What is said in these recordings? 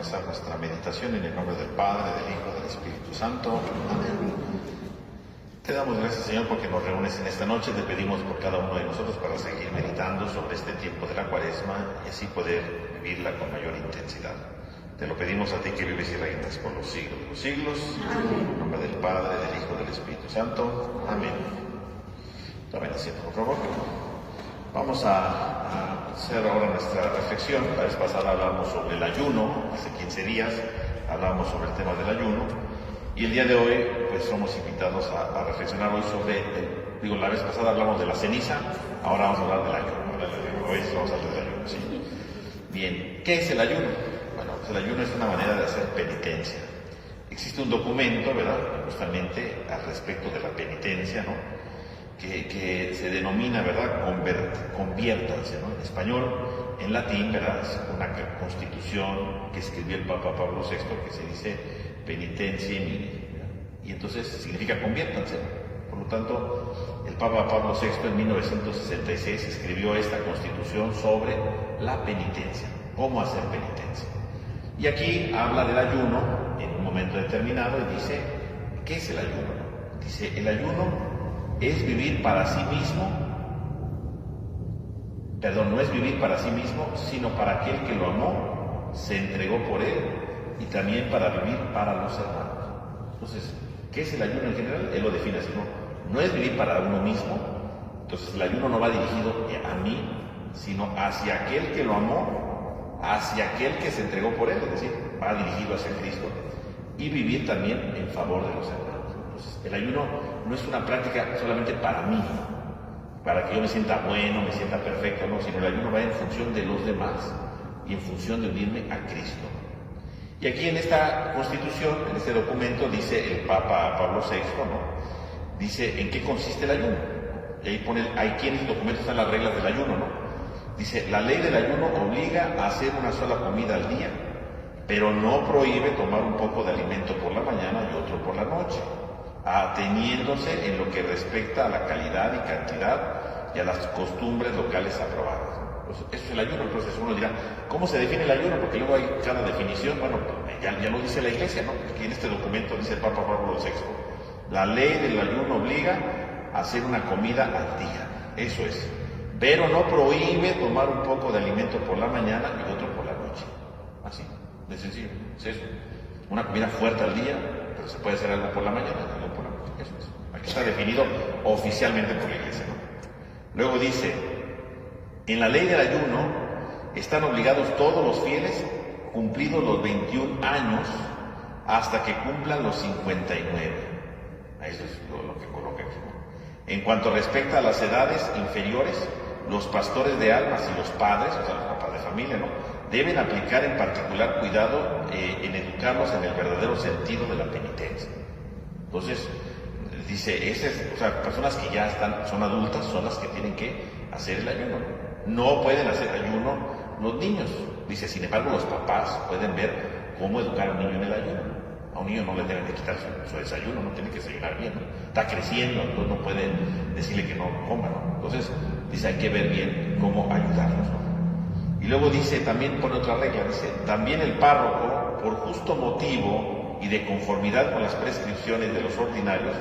comenzar nuestra meditación en el nombre del Padre, del Hijo, del Espíritu Santo. Amén. Te damos gracias, Señor, porque nos reúnes en esta noche. Te pedimos por cada uno de nosotros para seguir meditando sobre este tiempo de la Cuaresma y así poder vivirla con mayor intensidad. Te lo pedimos a ti que vives y reinas por los siglos de los siglos. Amén. En nombre del Padre, del Hijo, del Espíritu Santo. Amén. Tomen asiento, por favor. Vamos a hacer ahora nuestra reflexión. La vez pasada hablamos sobre el ayuno, hace 15 días hablamos sobre el tema del ayuno, y el día de hoy pues somos invitados a reflexionar hoy sobre, la vez pasada hablamos de la ceniza, ahora vamos a hablar del ayuno. Hoy vamos a hablar del ayuno, ¿sí? Bien, ¿qué es el ayuno? Bueno, pues el ayuno es una manera de hacer penitencia. Existe un documento, ¿verdad?, justamente al respecto de la penitencia, ¿no?, que se denomina, ¿verdad?, conviértanse, ¿no?, en español. En latín, ¿verdad?, es una constitución que escribió el Papa Pablo VI que se dice penitencia y entonces significa conviértanse. Por lo tanto, el Papa Pablo VI en 1966 escribió esta constitución sobre la penitencia, cómo hacer penitencia. Y aquí habla del ayuno en un momento determinado y dice, ¿qué es el ayuno? Dice, el ayuno es vivir para sí mismo, no es vivir para sí mismo, sino para aquel que lo amó, se entregó por él y también para vivir para los hermanos. Entonces, ¿qué es el ayuno en general? Él lo define así, no es vivir para uno mismo. Entonces el ayuno no va dirigido a mí, sino hacia aquel que lo amó, hacia aquel que se entregó por él, es decir, va dirigido hacia Cristo, y vivir también en favor de los hermanos. Entonces, el ayuno no es una práctica solamente para mí, para que yo me sienta bueno, me sienta perfecto, no, sino el ayuno va en función de los demás y en función de unirme a Cristo. Y aquí en esta Constitución, en este documento, dice el Papa Pablo VI, ¿no?, dice en qué consiste el ayuno. Y ahí pone, aquí en el documento están las reglas del ayuno, ¿no? Dice, la ley del ayuno obliga a hacer una sola comida al día, pero no prohíbe tomar un poco de alimento por la mañana y otro por la noche, ateniéndose en lo que respecta a la calidad y cantidad y a las costumbres locales aprobadas. Pues eso es el ayuno. Entonces uno dirá, ¿cómo se define el ayuno? Porque luego hay cada definición. Bueno, ya lo dice la Iglesia, ¿no? Aquí en este documento dice el Papa Pablo VI, la ley del ayuno obliga a hacer una comida al día, eso es, pero no prohíbe tomar un poco de alimento por la mañana y otro por la noche. Así, de sencillo, es eso. Una comida fuerte al día, pero se puede hacer algo por la mañana y algo por la noche. Eso es. Aquí está definido oficialmente por la Iglesia, ¿no? Luego dice, en la ley del ayuno están obligados todos los fieles, cumplidos los 21 años, hasta que cumplan los 59. Eso es lo que coloca aquí, ¿no? En cuanto respecta a las edades inferiores, los pastores de almas y los padres, o sea, los papás de familia, ¿no?, deben aplicar en particular cuidado en educarlos en el verdadero sentido de la penitencia. Entonces, dice, o sea, personas que ya son adultas son las que tienen que hacer el ayuno. No pueden hacer ayuno los niños. Dice, sin embargo, los papás pueden ver cómo educar a un niño en el ayuno. A un niño no le deben de quitar su desayuno, no tiene que desayunar bien, ¿no? Está creciendo, entonces no pueden decirle que no coma, ¿no? Entonces, dice, hay que ver bien cómo ayudarlos, ¿no? Y luego dice, también pone otra regla, dice, también el párroco, por justo motivo y de conformidad con las prescripciones de los ordinarios,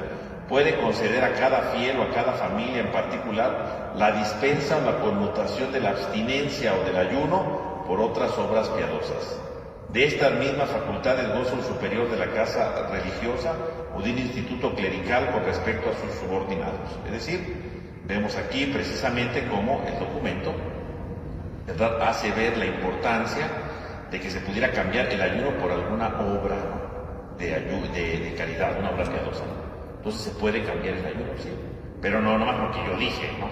puede conceder a cada fiel o a cada familia en particular la dispensa o la conmutación de la abstinencia o del ayuno por otras obras piadosas. De estas mismas facultades goza el superior de la casa religiosa o de un instituto clerical con respecto a sus subordinados. Es decir, vemos aquí precisamente cómo el documento, ¿verdad?, hace ver la importancia de que se pudiera cambiar el ayuno por alguna obra de caridad, una obra piadosa. Entonces se puede cambiar el ayuno, sí, pero no nomás lo que yo dije, ¿no?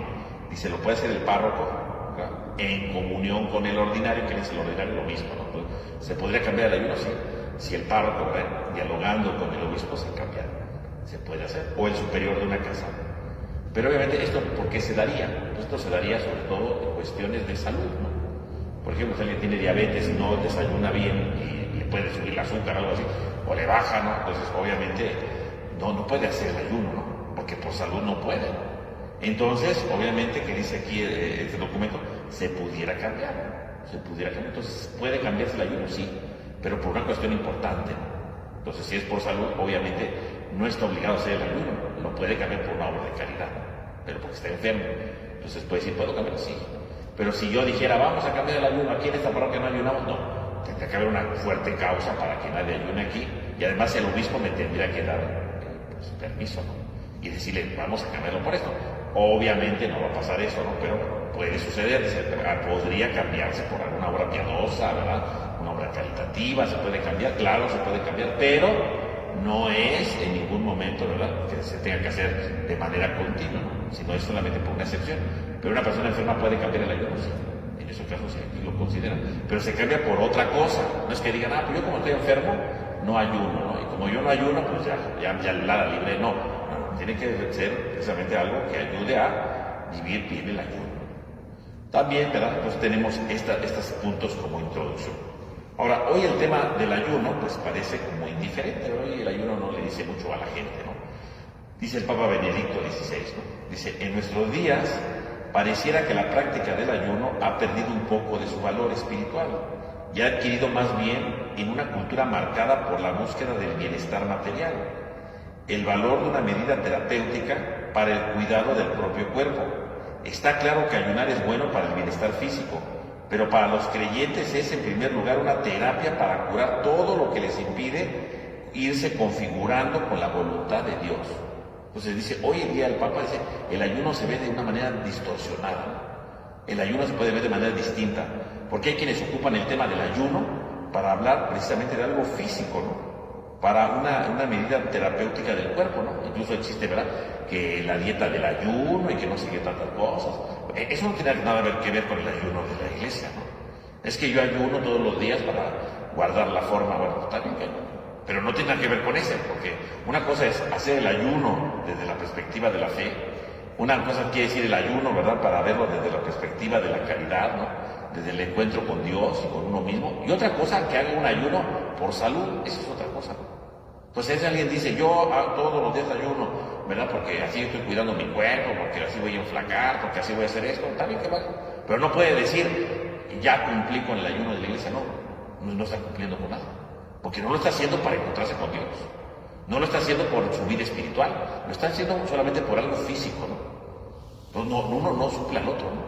Dice, lo puede hacer el párroco, ¿verdad?, en comunión con el ordinario, que es el ordinario lo mismo, ¿no? Entonces, se podría cambiar el ayuno, sí, si el párroco, ¿verdad?, dialogando con el obispo, se cambia, se puede hacer, o el superior de una casa. Pero obviamente esto, ¿por qué se daría? Esto se daría sobre todo en cuestiones de salud, ¿no? Por ejemplo, si alguien tiene diabetes y no desayuna bien y le puede subir el azúcar o algo así, o le baja, ¿no? Entonces, obviamente, no puede hacer el ayuno, ¿no? Porque por salud no puede, ¿no? Entonces, obviamente, que dice aquí este documento, se pudiera cambiar. Entonces, ¿puede cambiarse el ayuno? Sí. pero por una cuestión importante. Entonces, si es por salud, obviamente no está obligado a hacer el ayuno, lo puede cambiar por una obra de caridad, pero porque está enfermo. Entonces puede decir, ¿puedo cambiar? Sí. Pero si yo dijera, vamos a cambiar el ayuno, aquí en esta parroquia no ayunamos, no. Tendría que haber una fuerte causa para que nadie ayune aquí, y además el obispo me tendría que dar permiso, ¿no? Y decirle, vamos a cambiarlo por esto. Obviamente no va a pasar eso, ¿no? Pero puede suceder, podría cambiarse por alguna obra piadosa, ¿verdad? Una obra caritativa, se puede cambiar, claro, se puede cambiar, pero no es en ningún momento, ¿verdad?, que se tenga que hacer de manera continua, ¿no? Sino es solamente por una excepción. Pero una persona enferma puede cambiar el ayuno, sí. En esos casos sí, aquí lo consideran. Pero se cambia por otra cosa. No es que digan, pues yo como estoy enfermo, no ayuno, ¿no? Y como yo no ayuno, pues ya la libre. No, tiene que ser precisamente algo que ayude a vivir bien el ayuno. También, ¿verdad?, pues tenemos estos puntos como introducción. Ahora, hoy el tema del ayuno, pues parece como indiferente. Hoy el ayuno no le dice mucho a la gente, ¿no? Dice el Papa Benedicto XVI, ¿no? Dice, en nuestros días pareciera que la práctica del ayuno ha perdido un poco de su valor espiritual y ha adquirido más bien en una cultura marcada por la búsqueda del bienestar material, el valor de una medida terapéutica para el cuidado del propio cuerpo. Está claro que ayunar es bueno para el bienestar físico, pero para los creyentes es en primer lugar una terapia para curar todo lo que les impide irse configurando con la voluntad de Dios. Entonces dice, hoy en día el Papa dice, el ayuno se ve de una manera distorsionada. El ayuno se puede ver de manera distinta, porque hay quienes ocupan el tema del ayuno para hablar precisamente de algo físico, ¿no? Para una medida terapéutica del cuerpo, ¿no? Incluso existe, ¿verdad?, que la dieta del ayuno y que no sigue tantas cosas. Eso no tiene nada que ver con el ayuno de la iglesia, ¿no? Es que yo ayuno todos los días para guardar la forma, bueno, está bien que no. Pero no tiene nada que ver con eso, porque una cosa es hacer el ayuno desde la perspectiva de la fe, una cosa quiere decir el ayuno, ¿verdad?, para verlo desde la perspectiva de la caridad, ¿no?, desde el encuentro con Dios y con uno mismo, y otra cosa, que haga un ayuno por salud, eso es otra cosa. Entonces, si alguien dice, yo todos los días ayuno, ¿verdad?, porque así estoy cuidando mi cuerpo, porque así voy a enflacar, porque así voy a hacer esto, está bien que vaya, pero no puede decir, ya cumplí con el ayuno de la iglesia, no está cumpliendo con nada. Porque no lo está haciendo para encontrarse con Dios, no lo está haciendo por su vida espiritual, lo está haciendo solamente por algo físico, ¿no? Entonces, uno no suple al otro, ¿no?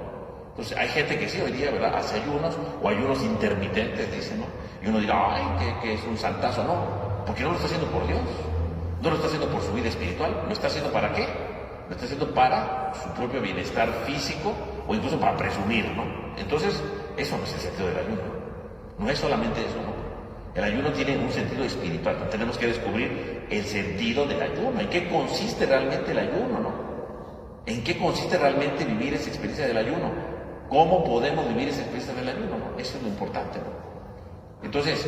Entonces hay gente que sí, hoy día, ¿verdad?, hace ayunos o ayunos intermitentes, dicen, ¿no? Y uno dirá, ay, que es un santazo, no, porque no lo está haciendo por Dios, no lo está haciendo por su vida espiritual, lo está haciendo ¿para qué? Lo está haciendo para su propio bienestar físico o incluso para presumir, ¿no? Entonces, eso no es el sentido del ayuno, no es solamente eso, ¿no? El ayuno tiene un sentido espiritual. Tenemos que descubrir el sentido del ayuno. ¿En qué consiste realmente el ayuno, no? ¿En qué consiste realmente vivir esa experiencia del ayuno? ¿Cómo podemos vivir esa experiencia del ayuno, no? Eso es lo importante, ¿no? Entonces,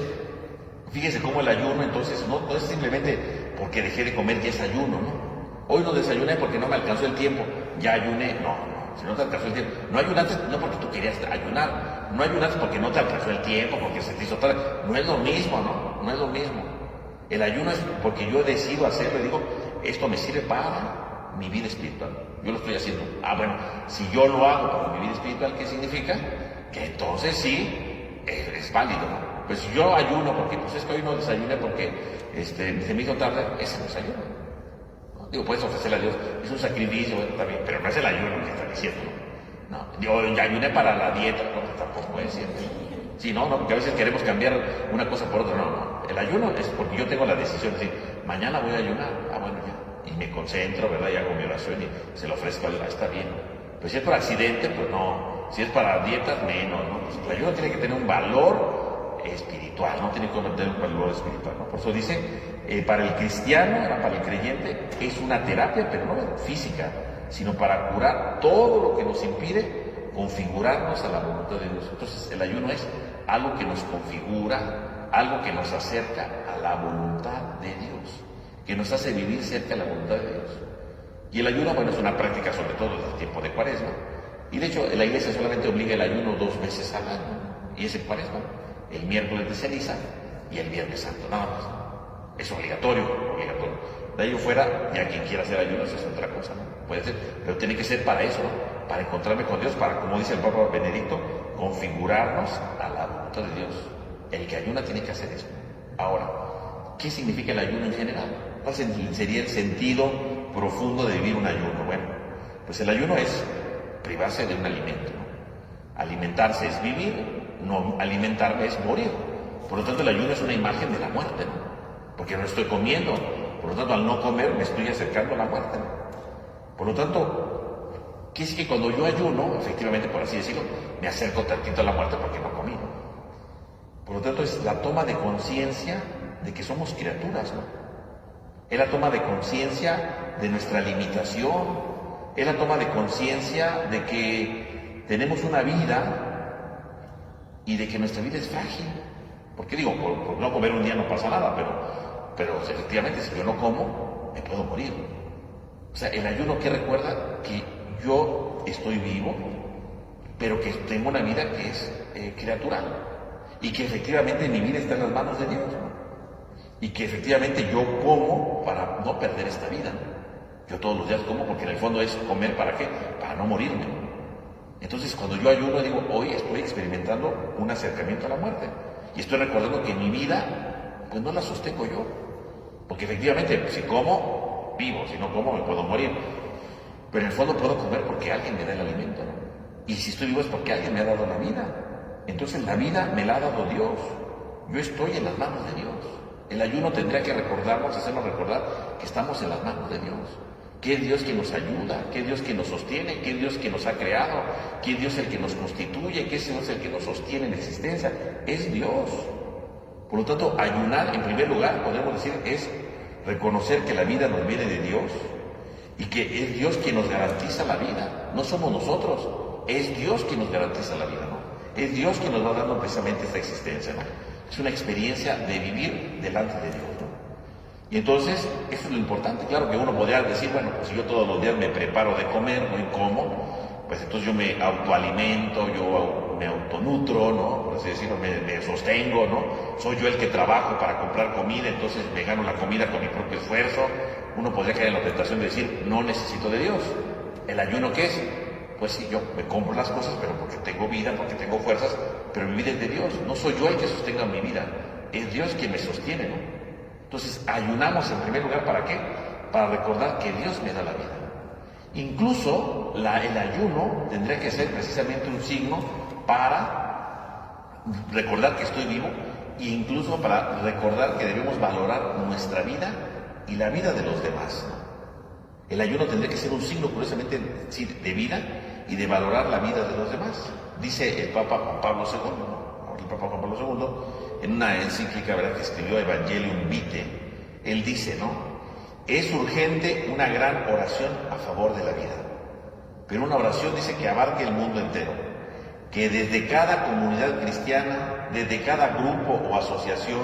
fíjese cómo el ayuno, entonces, no es simplemente porque dejé de comer, ya es ayuno, ¿no? Hoy no desayuné porque no me alcanzó el tiempo, ya ayuné. No. Si no te alcanzó el tiempo, no ayunaste no porque tú querías ayunar, no ayunaste porque no te alcanzó el tiempo, porque se te hizo tarde, no es lo mismo, ¿no? No es lo mismo. El ayuno es porque yo decido hacerlo y digo, esto me sirve para mi vida espiritual, yo lo estoy haciendo. Bueno, si yo lo hago para mi vida espiritual, ¿qué significa? Que entonces sí, es válido, ¿no? Pues si yo ayuno porque, pues es que hoy no desayuné porque se me hizo tarde, ese no es ayuno. Digo, puedes ofrecerle a Dios, es un sacrificio, bueno, está bien, pero no es el ayuno que está diciendo, ¿no? Yo ya ayuné para la dieta, no, tampoco es cierto. Sí, no, porque a veces queremos cambiar una cosa por otra, no. El ayuno es porque yo tengo la decisión de decir, mañana voy a ayunar, bueno, ya, y me concentro, ¿verdad?, y hago mi oración y se lo ofrezco a Dios, está bien. Pero si es por accidente, pues no. Si es para dietas, menos, ¿no? Pues el ayuno tiene que tener un valor espiritual, no tiene que tener un valor espiritual, ¿no? Por eso dice, para el cristiano, para el creyente, es una terapia, pero no física, sino para curar todo lo que nos impide configurarnos a la voluntad de Dios. Entonces, el ayuno es algo que nos configura, algo que nos acerca a la voluntad de Dios, que nos hace vivir cerca de la voluntad de Dios. Y el ayuno, bueno, es una práctica sobre todo en el tiempo de Cuaresma. Y de hecho, la Iglesia solamente obliga el ayuno 2 veces al año, y es en Cuaresma, el miércoles de ceniza y el viernes santo, nada más. Es obligatorio. De ahí fuera, ya quien quiera hacer ayunos es otra cosa, ¿no? Puede ser, pero tiene que ser para eso, ¿no? Para encontrarme con Dios, para, como dice el Papa Benedicto, configurarnos a la voluntad de Dios. el que ayuna tiene que hacer eso. Ahora, ¿qué significa el ayuno en general? ¿Cuál sería el sentido profundo de vivir un ayuno? Bueno, pues el ayuno es privarse de un alimento, ¿no? Alimentarse es vivir, no alimentarme es morir. Por lo tanto, el ayuno es una imagen de la muerte, ¿no? Porque no estoy comiendo. Por lo tanto, al no comer me estoy acercando a la muerte, ¿no? Por lo tanto, ¿qué es que cuando yo ayuno, efectivamente, por así decirlo, me acerco tantito a la muerte porque no comí, ¿no? Por lo tanto, es la toma de conciencia de que somos criaturas, ¿no? Es la toma de conciencia de nuestra limitación, es la toma de conciencia de que tenemos una vida y de que nuestra vida es frágil. Porque digo, por no comer un día no pasa nada, pero efectivamente si yo no como, me puedo morir. O sea, el ayuno que recuerda que yo estoy vivo, pero que tengo una vida que es criatural. Y que efectivamente mi vida está en las manos de Dios, ¿no? Y que efectivamente yo como para no perder esta vida, ¿no? Yo todos los días como porque en el fondo es comer ¿para qué? Para no morirme. Entonces cuando yo ayuno digo, hoy estoy experimentando un acercamiento a la muerte. Y estoy recordando que mi vida, pues no la sostengo yo. Porque efectivamente, si como, vivo, si no como, me puedo morir. Pero en el fondo puedo comer porque alguien me da el alimento, ¿no? Y si estoy vivo es porque alguien me ha dado la vida. Entonces la vida me la ha dado Dios. Yo estoy en las manos de Dios. El ayuno tendría que recordarnos, hacernos recordar que estamos en las manos de Dios. Que es Dios quien nos ayuda, que es Dios quien nos sostiene, que es Dios quien nos ha creado, que es Dios el que nos constituye, que es Dios el que nos sostiene en existencia. Es Dios. Por lo tanto, ayunar, en primer lugar, podemos decir, es reconocer que la vida nos viene de Dios y que es Dios quien nos garantiza la vida. No somos nosotros, es Dios quien nos garantiza la vida, ¿no? Es Dios quien nos va dando precisamente esta existencia, ¿no? Es una experiencia de vivir delante de Dios, ¿no? Y entonces, eso es lo importante. Claro que uno podría decir, bueno, pues si yo todos los días me preparo de comer, ¿no? Y como, pues entonces yo me autoalimento, yo me autonutro, ¿no? Por así decirlo, me sostengo, ¿no? Soy yo el que trabajo para comprar comida, entonces me gano la comida con mi propio esfuerzo. Uno podría caer en la tentación de decir, no necesito de Dios. ¿El ayuno qué es? Pues sí, yo me compro las cosas, pero porque tengo vida, porque tengo fuerzas, pero mi vida es de Dios. No soy yo el que sostenga mi vida, es Dios quien me sostiene, ¿no? Entonces, ayunamos en primer lugar, ¿para qué? Para recordar que Dios me da la vida. Incluso el ayuno tendría que ser precisamente un signo para recordar que estoy vivo e incluso para recordar que debemos valorar nuestra vida y la vida de los demás, ¿no? El ayuno tendría que ser un signo, curiosamente, de vida y de valorar la vida de los demás. Dice el Papa Juan Pablo II, ¿no? El Papa Juan Pablo II, en una encíclica, ¿verdad?, que escribió Evangelium Vitae, él dice, ¿no? Es urgente una gran oración a favor de la vida, pero una oración, dice, que abarque el mundo entero, que desde cada comunidad cristiana, desde cada grupo o asociación,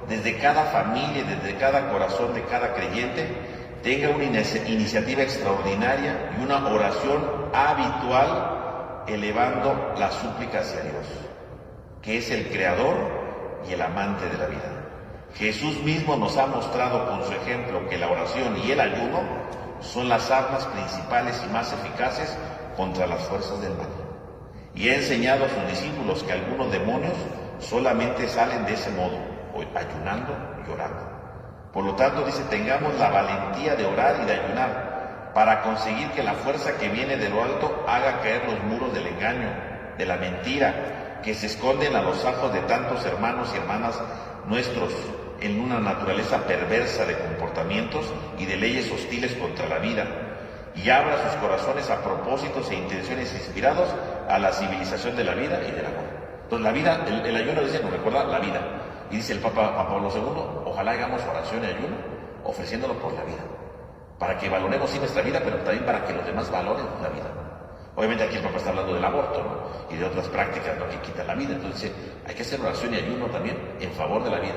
desde cada familia, desde cada corazón de cada creyente, tenga una iniciativa extraordinaria y una oración habitual elevando la súplica hacia Dios, que es el creador y el amante de la vida. Jesús mismo nos ha mostrado con su ejemplo que la oración y el ayuno son las armas principales y más eficaces contra las fuerzas del mal. Y ha enseñado a sus discípulos que algunos demonios solamente salen de ese modo, ayunando y orando. Por lo tanto, dice, tengamos la valentía de orar y de ayunar para conseguir que la fuerza que viene de lo alto haga caer los muros del engaño, de la mentira, que se esconden a los ojos de tantos hermanos y hermanas nuestros en una naturaleza perversa de comportamientos y de leyes hostiles contra la vida, y abra sus corazones a propósitos e intenciones inspirados a la civilización de la vida y del amor. Entonces la vida, el ayuno, dice, nos recuerda la vida. Y dice el Papa Juan Pablo II, ojalá hagamos oración y ayuno ofreciéndolo por la vida, para que valoremos sí nuestra vida, pero también para que los demás valoren la vida. Obviamente aquí el Papa está hablando del aborto, ¿no?, y de otras prácticas, ¿no?, que quitan la vida. Entonces dice, hay que hacer oración y ayuno también en favor de la vida.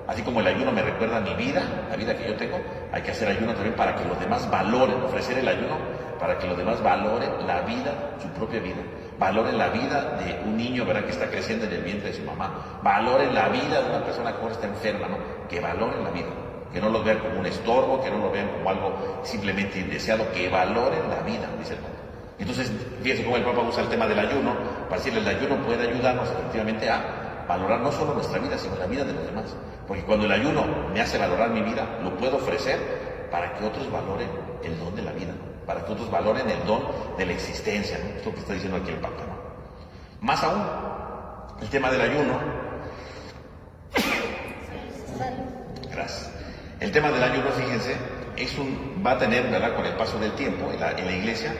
Así como el ayuno me recuerda mi vida, la vida que yo tengo, hay que hacer ayuno también para que los demás valoren, ofrecer el ayuno para que los demás valoren la vida, su propia vida. Valoren la vida de un niño, ¿verdad?, que está creciendo en el vientre de su mamá. Valoren la vida de una persona que ahora está enferma, ¿no? Que valoren la vida. Que no lo vean como un estorbo, que no lo vean como algo simplemente indeseado, que valoren la vida, dice el Papa. Entonces, fíjense cómo el Papa usa el tema del ayuno, para decirle, el ayuno puede ayudarnos efectivamente a valorar no solo nuestra vida, sino la vida de los demás. Porque cuando el ayuno me hace valorar mi vida, lo puedo ofrecer para que otros valoren el don de la vida, para que otros valoren el don de la existencia, ¿no? Esto que está diciendo aquí el Papa, ¿no? Más aún, el tema del ayuno. Gracias. El tema del ayuno, fíjense, va a tener, ¿verdad?, con el paso del tiempo en la Iglesia,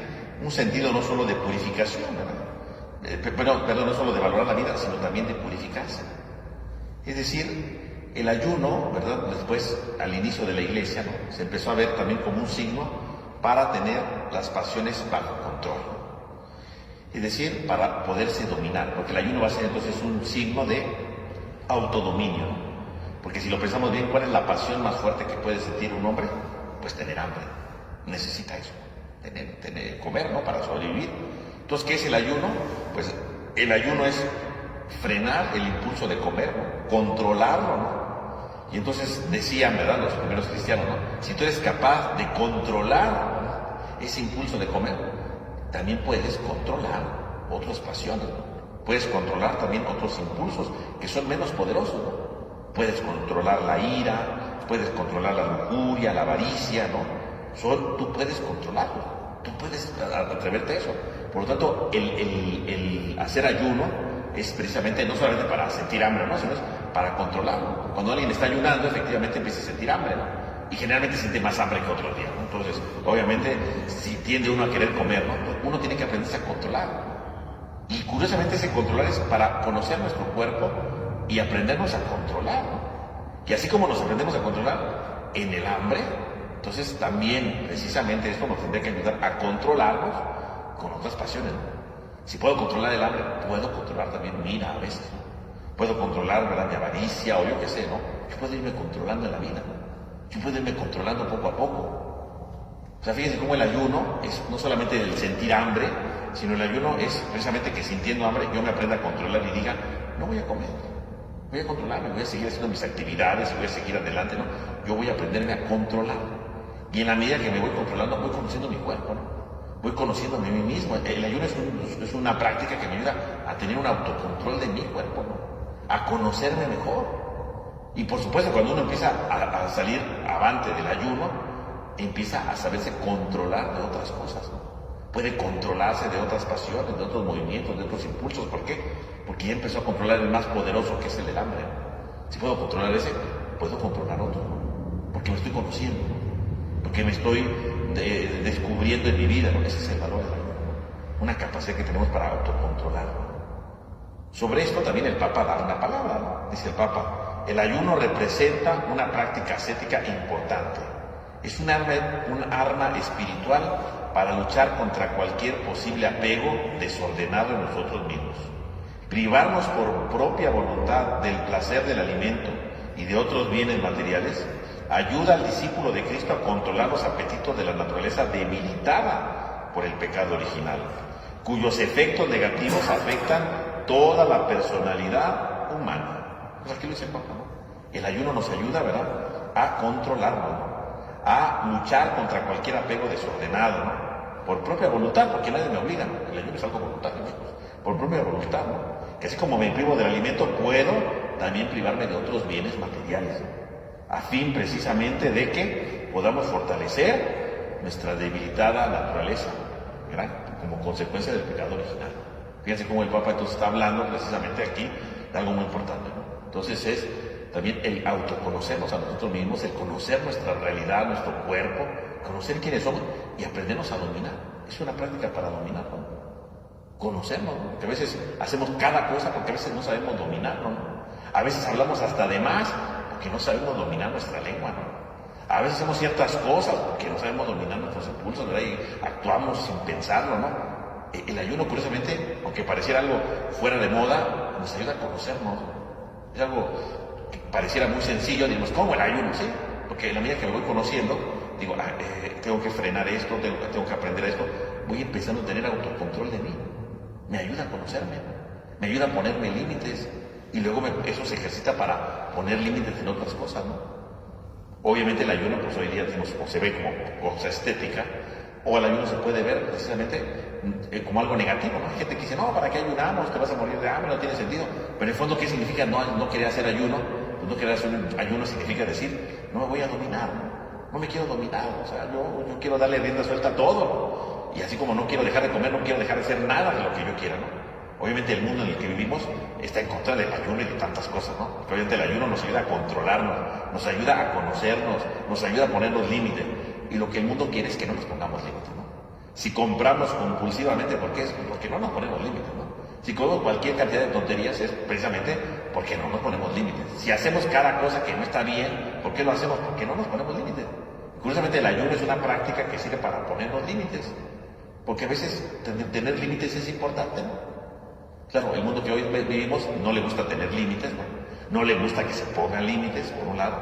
un sentido no solo de purificación, ¿verdad? Perdón, no solo de valorar la vida, sino también de purificarse. Es decir, el ayuno, ¿verdad?, después, al inicio de la Iglesia, ¿no?, se empezó a ver también como un signo para tener las pasiones bajo control. Es decir, para poderse dominar, porque el ayuno va a ser entonces un signo de autodominio, ¿no? Porque si lo pensamos bien, ¿cuál es la pasión más fuerte que puede sentir un hombre? Pues tener hambre. Necesita eso, comer, ¿no?, para sobrevivir. Entonces, ¿qué es el ayuno? Pues el ayuno es frenar el impulso de comer, ¿no?, controlarlo, ¿no? Y entonces decían, ¿verdad?, los primeros cristianos, ¿no?, si tú eres capaz de controlar, ¿no?, ese impulso de comer, también puedes controlar otras pasiones, ¿no? Puedes controlar también otros impulsos que son menos poderosos, ¿no? Puedes controlar la ira, puedes controlar la lujuria, la avaricia, ¿no? Tú puedes controlarlo, tú puedes atreverte a eso. Por lo tanto, el hacer ayuno es precisamente no solamente para sentir hambre, ¿no?, sino es para controlarlo. Cuando alguien está ayunando, efectivamente empieza a sentir hambre, ¿no? Y generalmente siente más hambre que otros días, ¿no? Entonces, obviamente, si tiende uno a querer comer, ¿no?, uno tiene que aprenderse a controlar. Y curiosamente ese controlar es para conocer nuestro cuerpo y aprendernos a controlar, ¿no? Y así como nos aprendemos a controlar en el hambre, entonces también precisamente esto nos tendría que ayudar a controlarnos con otras pasiones, ¿no? Si puedo controlar el hambre, puedo controlar también mi ira a veces, ¿no? Puedo controlar, ¿verdad?, mi avaricia o yo qué sé, ¿no? Yo puedo irme controlando en la vida, ¿no? Yo puedo irme controlando poco a poco. O sea, fíjense cómo el ayuno es no solamente el sentir hambre, sino el ayuno es precisamente que sintiendo hambre yo me aprenda a controlar y diga, no voy a comer, voy a controlarme, voy a seguir haciendo mis actividades, voy a seguir adelante, ¿no? Yo voy a aprenderme a controlar. Y en la medida que me voy controlando, voy conociendo mi cuerpo, ¿no? Voy conociéndome a mí mismo. El ayuno es una práctica que me ayuda a tener un autocontrol de mi cuerpo, ¿no?, a conocerme mejor. Y por supuesto, cuando uno empieza a salir avante del ayuno, empieza a saberse controlar de otras cosas, ¿no? Puede controlarse de otras pasiones, de otros movimientos, de otros impulsos. ¿Por qué? Porque ya empezó a controlar el más poderoso, que es el del hambre. Si puedo controlar ese, puedo controlar otro, ¿no? Porque me estoy conociendo, ¿no?, porque me estoy descubriendo en mi vida, ¿no? Ese es el valor del ayuno, ¿no?, una capacidad que tenemos para autocontrolar, ¿no? Sobre esto también el Papa da una palabra, ¿no? Dice el Papa, el ayuno representa una práctica ascética importante. Es un arma espiritual para luchar contra cualquier posible apego desordenado en nosotros mismos. Privarnos por propia voluntad del placer del alimento y de otros bienes materiales ayuda al discípulo de Cristo a controlar los apetitos de la naturaleza debilitada por el pecado original, cuyos efectos negativos afectan toda la personalidad humana. Pues aquí lo dice el Papa, ¿no? El ayuno nos ayuda, ¿verdad?, a controlarlo, ¿no?, a luchar contra cualquier apego desordenado, ¿no?, por propia voluntad, porque nadie me obliga, ¿no? El ayuno es algo voluntario, chicos, por propia voluntad, ¿no? Que así como me privo del alimento, puedo también privarme de otros bienes materiales, ¿no?, a fin precisamente de que podamos fortalecer nuestra debilitada naturaleza, ¿verdad?, como consecuencia del pecado original. Fíjense cómo el Papa entonces está hablando precisamente aquí de algo muy importante, ¿no? Entonces es también el autoconocernos a nosotros mismos, el conocer nuestra realidad, nuestro cuerpo, conocer quiénes somos y aprendernos a dominar. Es una práctica para dominar, ¿no? Conocernos, ¿no? Que a veces hacemos cada cosa porque a veces no sabemos dominarlo, ¿no? A veces hablamos hasta de más porque no sabemos dominar nuestra lengua, ¿no? A veces hacemos ciertas cosas porque no sabemos dominar nuestros impulsos, ¿verdad? Y actuamos sin pensarlo, ¿no? El ayuno, curiosamente, aunque pareciera algo fuera de moda, nos ayuda a conocernos. Es algo que pareciera muy sencillo, digamos, ¿cómo el ayuno? Sí, porque en la medida que lo voy conociendo, digo, tengo que frenar esto, tengo que aprender esto, voy empezando a tener autocontrol de mí. Me ayuda a conocerme, me ayuda a ponerme límites, y luego eso se ejercita para poner límites en otras cosas, ¿no? Obviamente el ayuno, pues hoy día, digamos, se ve como cosa estética, O el ayuno se puede ver precisamente como algo negativo, ¿no? Hay gente que dice, no, ¿para qué ayunamos? Te vas a morir de hambre, no tiene sentido. Pero en el fondo, ¿qué significa no querer hacer ayuno? Pues no querer hacer un ayuno significa decir, no me voy a dominar, no me quiero dominar, o sea, yo quiero darle rienda suelta a todo, ¿no? Y así como no quiero dejar de comer, no quiero dejar de hacer nada de lo que yo quiera, ¿no? Obviamente el mundo en el que vivimos está en contra del ayuno y de tantas cosas, ¿no? Porque obviamente el ayuno nos ayuda a controlarnos, nos ayuda a conocernos, nos ayuda a ponernos límites. Y lo que el mundo quiere es que no nos pongamos límites, ¿no? Si compramos compulsivamente, ¿por qué? Porque no nos ponemos límites, ¿no? Si comemos cualquier cantidad de tonterías es precisamente porque no nos ponemos límites. Si hacemos cada cosa que no está bien, ¿por qué lo hacemos? Porque no nos ponemos límites. Curiosamente el ayuno es una práctica que sirve para ponernos límites. Porque a veces tener límites es importante, ¿no? Claro, el mundo que hoy vivimos no le gusta tener límites, ¿no? No le gusta que se pongan límites, por un lado.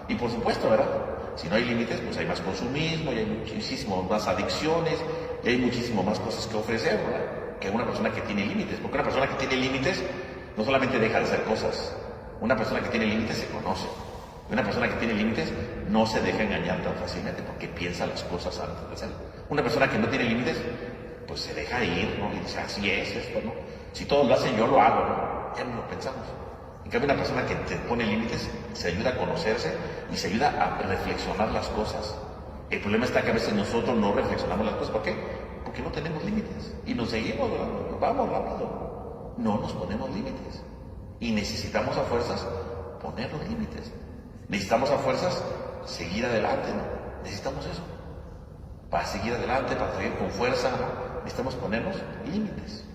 Y por supuesto, ¿verdad? Si no hay límites, pues hay más consumismo, y hay muchísimo más adicciones, y hay muchísimo más cosas que ofrecer, ¿verdad? Que una persona que tiene límites. Porque una persona que tiene límites no solamente deja de hacer cosas, una persona que tiene límites se conoce. Una persona que tiene límites no se deja engañar tan fácilmente porque piensa las cosas antes de hacerlo. Una persona que no tiene límites, pues se deja ir, ¿no? Y dice, así es esto, ¿no? Si todos lo hacen, yo lo hago, ¿no? Ya no lo pensamos. En cambio, una persona que te pone límites se ayuda a conocerse y se ayuda a reflexionar las cosas. El problema está que a veces nosotros no reflexionamos las cosas. ¿Por qué? Porque no tenemos límites. Y nos seguimos, ¿verdad? Vamos rápido. No nos ponemos límites. Y necesitamos a fuerzas poner los límites. Necesitamos a fuerzas seguir adelante, ¿no? Necesitamos eso. Para seguir adelante, para seguir con fuerza, ¿no? Necesitamos ponernos límites.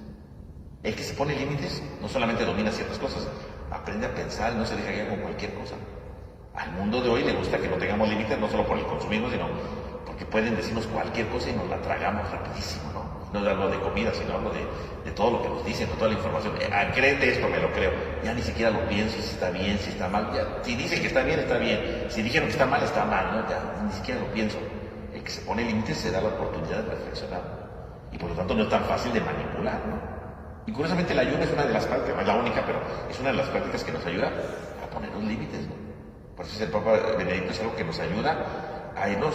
El que se pone límites no solamente domina ciertas cosas, aprende a pensar y no se deja guiar con cualquier cosa. Al mundo de hoy le gusta que no tengamos límites, no solo por el consumismo, sino porque pueden decirnos cualquier cosa y nos la tragamos rapidísimo, ¿no? No hablo de comida, sino hablo de todo lo que nos dicen, de toda la información. Créete esto, me lo creo. Ya ni siquiera lo pienso si está bien, si está mal. Ya, si dicen que está bien, está bien. Si dijeron que está mal, está mal, ¿no? Ya ni siquiera lo pienso. El que se pone límites se da la oportunidad de reflexionar. Y por lo tanto no es tan fácil de manipular, ¿no? Y curiosamente el ayuno es una de las prácticas, no es la única, pero es una de las prácticas que nos ayuda a poner los límites, ¿no? Por eso el Papa Benedicto es algo que nos ayuda a irnos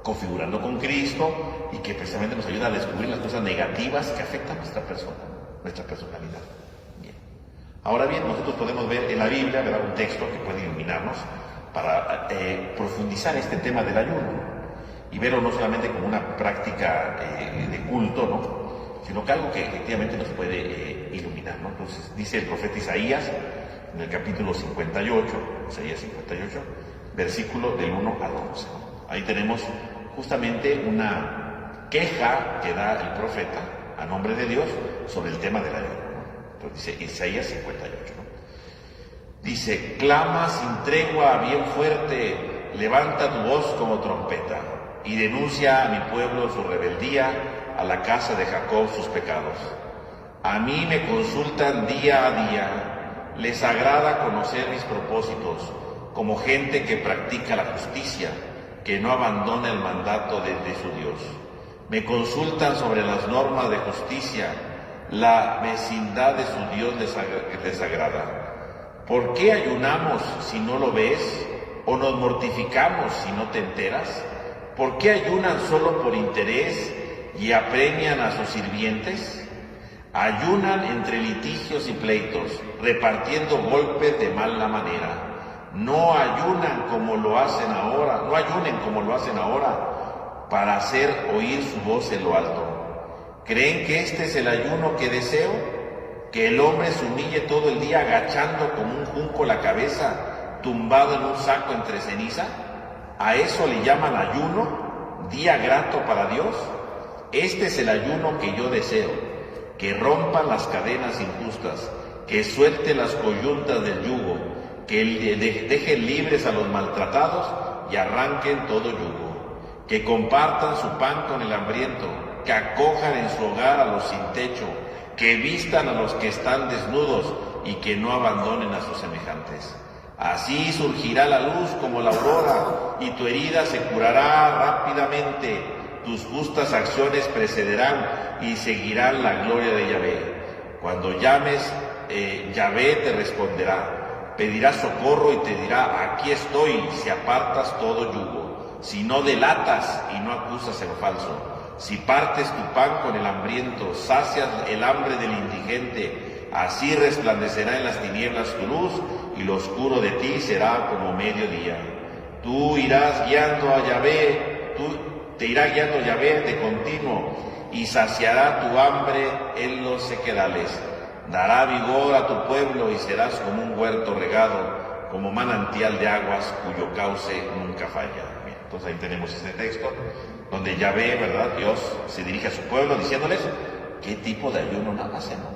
configurando con Cristo y que precisamente nos ayuda a descubrir las cosas negativas que afectan a nuestra persona, nuestra personalidad. Bien. Ahora bien, nosotros podemos ver en la Biblia, ¿verdad?, un texto que puede iluminarnos para profundizar este tema del ayuno, ¿no? Y verlo no solamente como una práctica de culto, ¿no?, sino que algo que efectivamente nos puede iluminar, ¿no? Entonces dice el profeta Isaías en el capítulo 58, Isaías 58, versículo del 1 al 11, ¿no? Ahí tenemos justamente una queja que da el profeta a nombre de Dios sobre el tema del ayuno, ¿no? Entonces dice Isaías 58, ¿no? Dice, clama sin tregua bien fuerte, levanta tu voz como trompeta y denuncia a mi pueblo su rebeldía, a la casa de Jacob sus pecados. A mí me consultan día a día, les agrada conocer mis propósitos, como gente que practica la justicia, que no abandona el mandato de su Dios. Me consultan sobre las normas de justicia, la vecindad de su Dios les agrada. ¿Por qué ayunamos si no lo ves? ¿O nos mortificamos si no te enteras? ¿Por qué ayunan solo por interés y apremian a sus sirvientes? Ayunan entre litigios y pleitos, repartiendo golpes de mala manera. No ayunen como lo hacen ahora, para hacer oír su voz en lo alto. ¿Creen que este es el ayuno que deseo? ¿Que el hombre se humille todo el día agachando como un junco la cabeza, tumbado en un saco entre ceniza? ¿A eso le llaman ayuno? ¿Día grato para Dios? Este es el ayuno que yo deseo, que rompan las cadenas injustas, que suelte las coyuntas del yugo, que dejen libres a los maltratados y arranquen todo yugo, que compartan su pan con el hambriento, que acojan en su hogar a los sin techo, que vistan a los que están desnudos y que no abandonen a sus semejantes. Así surgirá la luz como la aurora y tu herida se curará rápidamente. Tus justas acciones precederán y seguirán la gloria de Yahvé. Cuando llames, Yahvé te responderá. Pedirá socorro y te dirá, aquí estoy, si apartas todo yugo. si no delatas y no acusas en falso, si partes tu pan con el hambriento, sacias el hambre del indigente, así resplandecerá en las tinieblas tu luz, y lo oscuro de ti será como mediodía. Tú irás guiando a Yahvé, te irá guiando Yahvé de continuo, y saciará tu hambre en los sequedales. Dará vigor a tu pueblo y serás como un huerto regado, como manantial de aguas cuyo cauce nunca falla. Bien, entonces ahí tenemos este texto donde Yahvé, ¿verdad? Dios se dirige a su pueblo diciéndoles qué tipo de ayuno nada hacen, ¿no?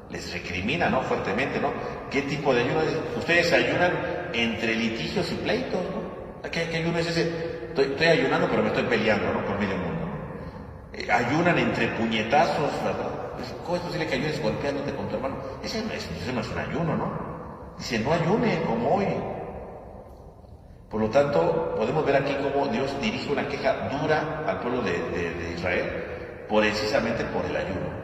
Les recrimina, ¿no? Fuertemente, ¿no? ¿Qué tipo de ayuno? Ustedes ayunan entre litigios y pleitos, ¿no? ¿Qué ayuno es ese? Estoy ayunando, pero me estoy peleando, ¿no? Con medio mundo, ¿no? Ayunan entre puñetazos, ¿verdad? ¿Cómo es posible que ayunes golpeándote con tu hermano? Ese no es un ayuno, ¿no? Dice, no ayune como hoy. Por lo tanto, podemos ver aquí cómo Dios dirige una queja dura al pueblo de Israel, precisamente por el ayuno.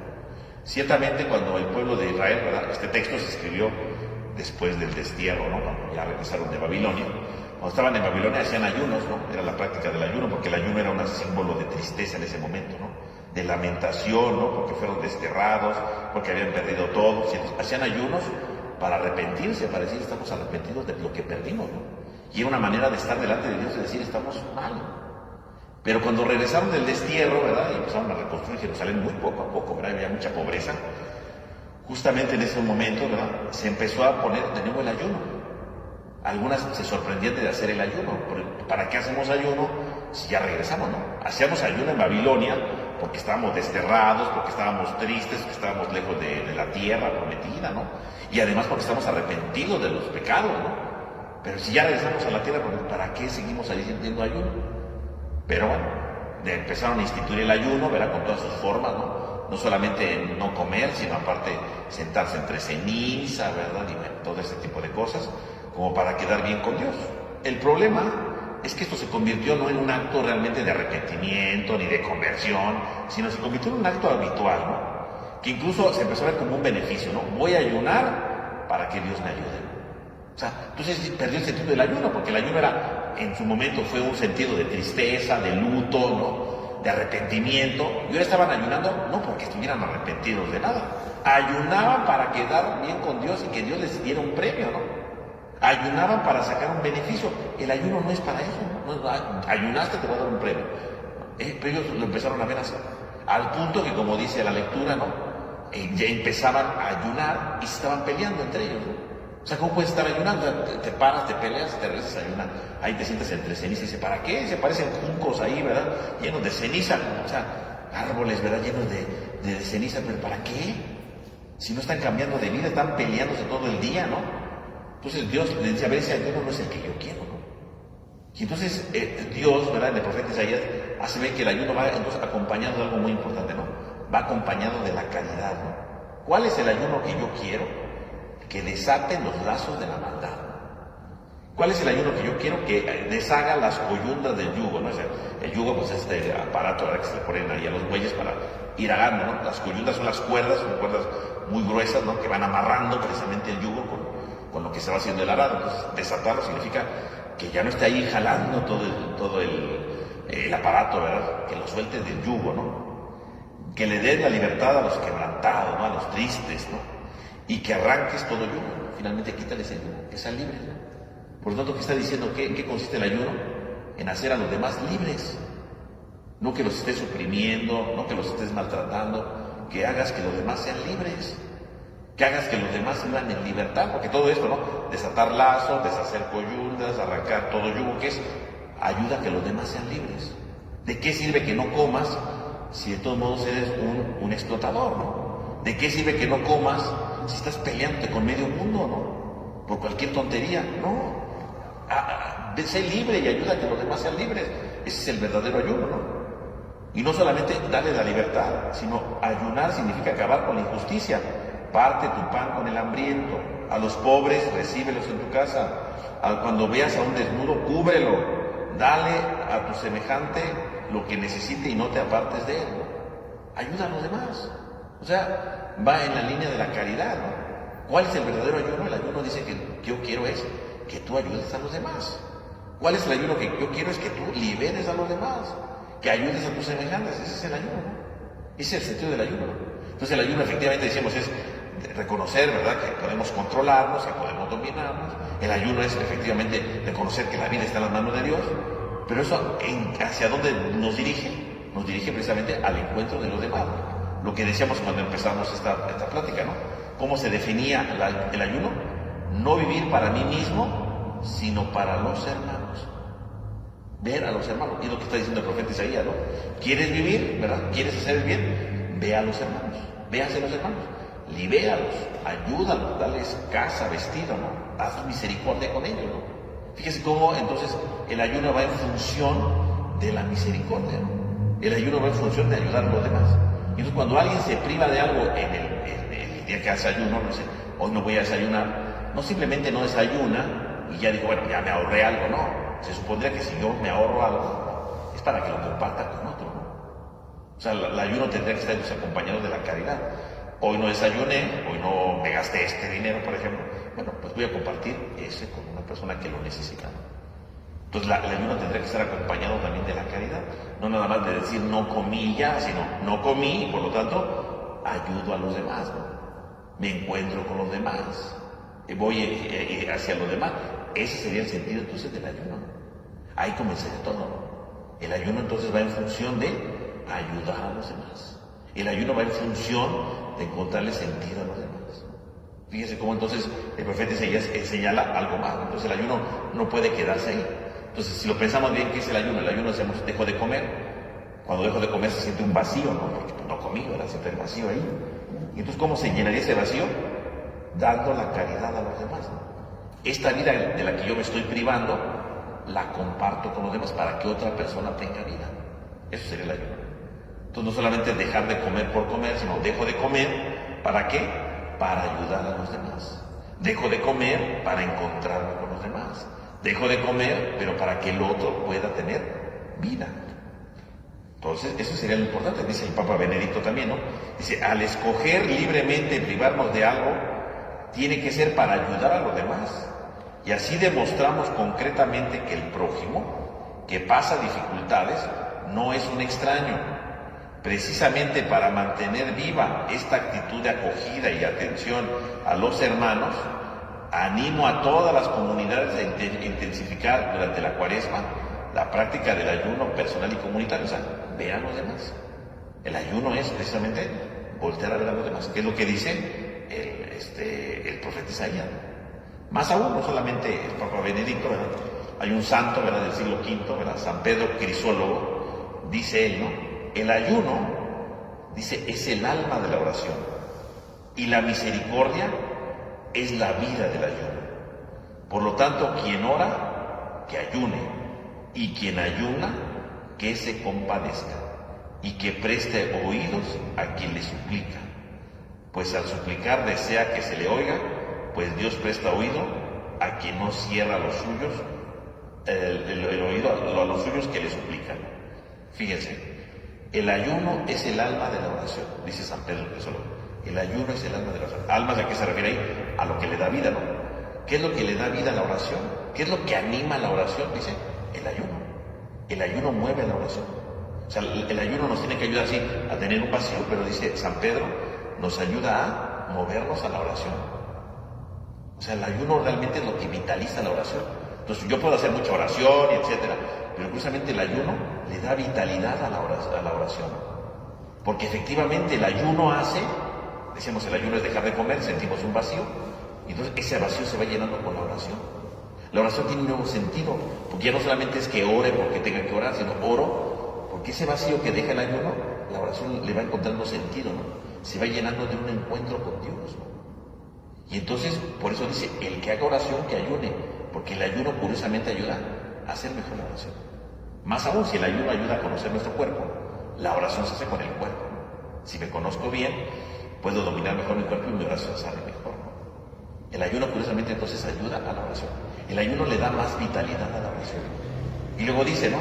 Ciertamente cuando el pueblo de Israel, ¿verdad? Este texto se escribió después del destierro, ¿no? Cuando ya regresaron de Babilonia. Cuando estaban en Babilonia hacían ayunos, ¿no? Era la práctica del ayuno, porque el ayuno era un símbolo de tristeza en ese momento, ¿no? De lamentación, ¿no? Porque fueron desterrados, porque habían perdido todo. Hacían ayunos para arrepentirse, para decir estamos arrepentidos de lo que perdimos, ¿no? Y era una manera de estar delante de Dios y decir estamos mal. Pero cuando regresaron del destierro, ¿verdad? Y empezaron a reconstruir Jerusalén muy poco a poco, ¿verdad? Había mucha pobreza. Justamente en ese momento, ¿verdad? Se empezó a poner de nuevo el ayuno. Algunas se sorprendían de hacer el ayuno. ¿Para qué hacemos ayuno si ya regresamos, no? Hacíamos ayuno en Babilonia porque estábamos desterrados, porque estábamos tristes, porque estábamos lejos de la tierra prometida, ¿no? Y además porque estamos arrepentidos de los pecados, ¿no? Pero si ya regresamos a la tierra, ¿para qué seguimos ahí sintiendo ayuno? Pero bueno, empezaron a instituir el ayuno, ¿verdad? Con todas sus formas, ¿no? No solamente no comer, sino aparte sentarse entre ceniza, ¿verdad? Y bueno, todo ese tipo de cosas, como para quedar bien con Dios. El problema es que esto se convirtió no en un acto realmente de arrepentimiento ni de conversión, sino se convirtió en un acto habitual, ¿no? Que incluso se empezó a ver como un beneficio, ¿no? Voy a ayunar para que Dios me ayude. O sea, entonces perdió el sentido del ayuno, porque el ayuno era, en su momento fue un sentido de tristeza, de luto, ¿no? De arrepentimiento. Y ahora estaban ayunando no porque estuvieran arrepentidos de nada. Ayunaban para quedar bien con Dios y que Dios les diera un premio, ¿no? Ayunaban para sacar un beneficio. El ayuno no es para eso, ¿no? Ayunaste, te va a dar un premio. Pero ellos lo empezaron a ver así. Al punto que, como dice la lectura, ¿no? Ya empezaban a ayunar y se estaban peleando entre ellos, ¿no? O sea, ¿cómo puedes estar ayunando? Te paras, te peleas, te regresas a ayunar. Ahí te sientas entre ceniza y dice, ¿para qué? Se parecen juncos ahí, ¿verdad? Llenos de ceniza. O sea, árboles, ¿verdad? Llenos de ceniza. ¿Pero para qué? Si no están cambiando de vida, están peleándose todo el día, ¿no? Entonces Dios le dice, a ver, ese ayuno no es el que yo quiero, ¿no? Y entonces Dios, ¿verdad? En el profeta Isaías hace ver que el ayuno va entonces acompañado de algo muy importante, ¿no? Va acompañado de la caridad, ¿no? ¿Cuál es el ayuno que yo quiero? Que desaten los lazos de la maldad. ¿Cuál es el ayuno que yo quiero? Que deshaga las coyundas del yugo, ¿no? El yugo, pues, es este aparato, ¿verdad? Que se le ponen ahí a los bueyes para ir agando, ¿no? Las coyundas son las cuerdas, son cuerdas muy gruesas, ¿no? Que van amarrando precisamente el yugo con lo que se va haciendo el arado. Entonces, desatarlo significa que ya no esté ahí jalando todo el aparato, ¿verdad? Que lo sueltes del yugo, ¿no? Que le des la libertad a los quebrantados, ¿no? A los tristes, ¿no? Y que arranques todo yugo, finalmente quítales el yugo, que sean libres, ¿no? Por lo tanto, ¿qué está diciendo? ¿En qué consiste el ayuno? En hacer a los demás libres, no que los estés oprimiendo, no que los estés maltratando, que hagas que los demás sean libres, que hagas que los demás vivan en libertad, porque todo esto, ¿no? Desatar lazos, deshacer coyundas, arrancar todo yugo, que es ayuda a que los demás sean libres. ¿De qué sirve que no comas si de todos modos eres un explotador, ¿no? ¿De qué sirve que no comas si estás peleándote con medio mundo, ¿no? Por cualquier tontería, no. Sé libre y ayuda a que los demás sean libres. Ese es el verdadero ayuno, ¿no? Y no solamente darle la libertad, sino ayunar significa acabar con la injusticia. Parte tu pan con el hambriento. A los pobres, recíbelos en tu casa. Cuando veas a un desnudo, cúbrelo. Dale a tu semejante lo que necesite y no te apartes de él, ¿no? Ayuda a los demás. O sea, va en la línea de la caridad, ¿no? ¿Cuál es el verdadero ayuno? El ayuno dice que yo quiero es que tú ayudes a los demás. ¿Cuál es el ayuno que yo quiero? Es que tú liberes a los demás, que ayudes a tus semejantes. Ese es el ayuno, ¿no? Ese es el sentido del ayuno, ¿no? Entonces el ayuno, efectivamente, decimos, es reconocer, ¿verdad?, que podemos controlarnos, que podemos dominarnos. El ayuno es, efectivamente, reconocer que la vida está en las manos de Dios. Pero eso, ¿hacia dónde nos dirige? Nos dirige precisamente al encuentro de los demás. Lo que decíamos cuando empezamos esta plática, ¿no? ¿Cómo se definía el ayuno? No vivir para mí mismo, sino para los hermanos. Ver a los hermanos. Y lo que está diciendo el profeta Isaías, ¿no? ¿Quieres vivir, verdad? ¿Quieres hacer el bien? Ve a los hermanos. Ve hacia los hermanos. Libéralos, ayúdalos, dales casa, vestido, ¿no? Haz misericordia con ellos, ¿no? Fíjese cómo entonces el ayuno va en función de la misericordia, ¿no? El ayuno va en función de ayudar a los demás. Y entonces cuando alguien se priva de algo en el día que hace ayuno, no sé, hoy no voy a desayunar, no simplemente no desayuna y ya digo, bueno, ya me ahorré algo, no. Se supondría que si yo me ahorro algo, es para que lo comparta con otro, ¿no? O sea, el ayuno tendría que estar acompañado de la caridad. Hoy no desayuné, hoy no me gasté este dinero, por ejemplo. Bueno, pues voy a compartir ese con una persona que lo necesita. Entonces, el ayuno tendría que estar acompañado también de la caridad. No nada más de decir no comí ya, sino no comí y por lo tanto ayudo a los demás, ¿no? Me encuentro con los demás, voy hacia los demás. Ese sería el sentido entonces del ayuno. Ahí comenzaría todo, ¿no? El ayuno entonces va en función de ayudar a los demás. El ayuno va en función de encontrarle sentido a los demás. Fíjese cómo entonces el profeta Isaías señala algo más. Entonces el ayuno no puede quedarse ahí. Entonces si lo pensamos bien, ¿qué es el ayuno? El ayuno, decimos, dejo de comer. Cuando dejo de comer se siente un vacío, ¿no? Porque pues, no comí, ¿verdad? Siente el vacío ahí. Y entonces, ¿cómo se llenaría ese vacío? Dando la caridad a los demás, ¿no? Esta vida de la que yo me estoy privando, la comparto con los demás para que otra persona tenga vida. Eso sería el ayuno. Entonces no solamente dejar de comer por comer, sino dejo de comer, ¿para qué? Para ayudar a los demás. Dejo de comer para encontrarme con los demás. Dejo de comer, pero para que el otro pueda tener vida. Entonces, eso sería lo importante, dice el Papa Benedicto también, ¿no? Dice, al escoger libremente privarnos de algo, tiene que ser para ayudar a los demás. Y así demostramos concretamente que el prójimo, que pasa dificultades, no es un extraño. Precisamente para mantener viva esta actitud de acogida y atención a los hermanos, animo a todas las comunidades a intensificar durante la Cuaresma la práctica del ayuno personal y comunitario. O sea, vean a los demás. El ayuno es precisamente voltear a ver a los demás, que es lo que dice el profeta Isaías. Más aún, no solamente el Papa Benedicto, ¿verdad? Hay un santo, ¿verdad?, del siglo V, ¿verdad?, San Pedro Crisólogo, dice él, ¿no? El ayuno, dice, es el alma de la oración y la misericordia es la vida del ayuno. Por lo tanto, quien ora, que ayune, y quien ayuna, que se compadezca y que preste oídos a quien le suplica. Pues al suplicar desea que se le oiga, pues Dios presta oído a quien no cierra los suyos, el oído a los suyos que le suplican. Fíjense. El ayuno es el alma de la oración, dice San Pedro Crisólogo. El ayuno es el alma de la oración. ¿Alma de qué se refiere ahí? A lo que le da vida, ¿no? ¿Qué es lo que le da vida a la oración? ¿Qué es lo que anima la oración? Dice, el ayuno. El ayuno mueve la oración. O sea, el ayuno nos tiene que ayudar así a tener un vacío, pero dice San Pedro, nos ayuda a movernos a la oración. O sea, el ayuno realmente es lo que vitaliza la oración. Entonces, yo puedo hacer mucha oración, y etcétera, pero precisamente el ayuno le da vitalidad a la oración. Porque efectivamente el ayuno hace, decíamos, el ayuno es dejar de comer, sentimos un vacío, y entonces ese vacío se va llenando con la oración. La oración tiene un nuevo sentido, porque ya no solamente es que ore porque tenga que orar, sino oro porque ese vacío que deja el ayuno, la oración le va encontrando sentido, ¿no? Se va llenando de un encuentro con Dios, ¿no? Y entonces, por eso dice, el que haga oración, que ayune, porque el ayuno curiosamente ayuda a hacer mejor la oración. Más aún, si el ayuno ayuda a conocer nuestro cuerpo, la oración se hace con el cuerpo. Si me conozco bien, puedo dominar mejor mi cuerpo y mi oración sale mejor, ¿no? El ayuno curiosamente entonces ayuda a la oración. El ayuno le da más vitalidad a la oración. Y luego dice, ¿no?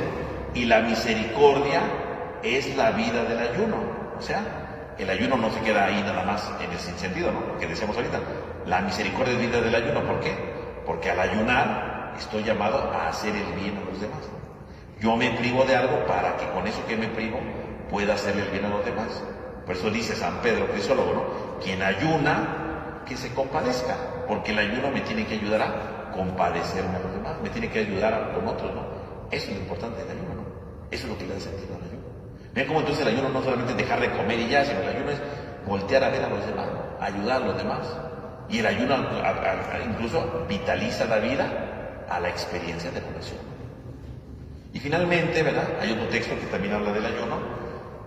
Y la misericordia es la vida del ayuno. O sea, el ayuno no se queda ahí nada más en el sinsentido, ¿no? Lo que decíamos ahorita. La misericordia es vida del ayuno. ¿Por qué? Porque al ayunar estoy llamado a hacer el bien a los demás. Yo me privo de algo para que con eso que me privo pueda hacerle el bien a los demás. Por eso dice San Pedro Crisólogo, ¿no? Quien ayuna, que se compadezca, porque el ayuno me tiene que ayudar a compadecerme a los demás, me tiene que ayudar con otros, ¿no? Eso es lo importante del ayuno, ¿no? Eso es lo que le da sentido al ayuno. Vean cómo entonces el ayuno no solamente dejar de comer y ya, sino el ayuno es voltear a ver a los demás, ¿no? Ayudar a los demás. Y el ayuno incluso vitaliza la vida a la experiencia de conexión. Y finalmente, ¿verdad? Hay otro texto que también habla del ayuno,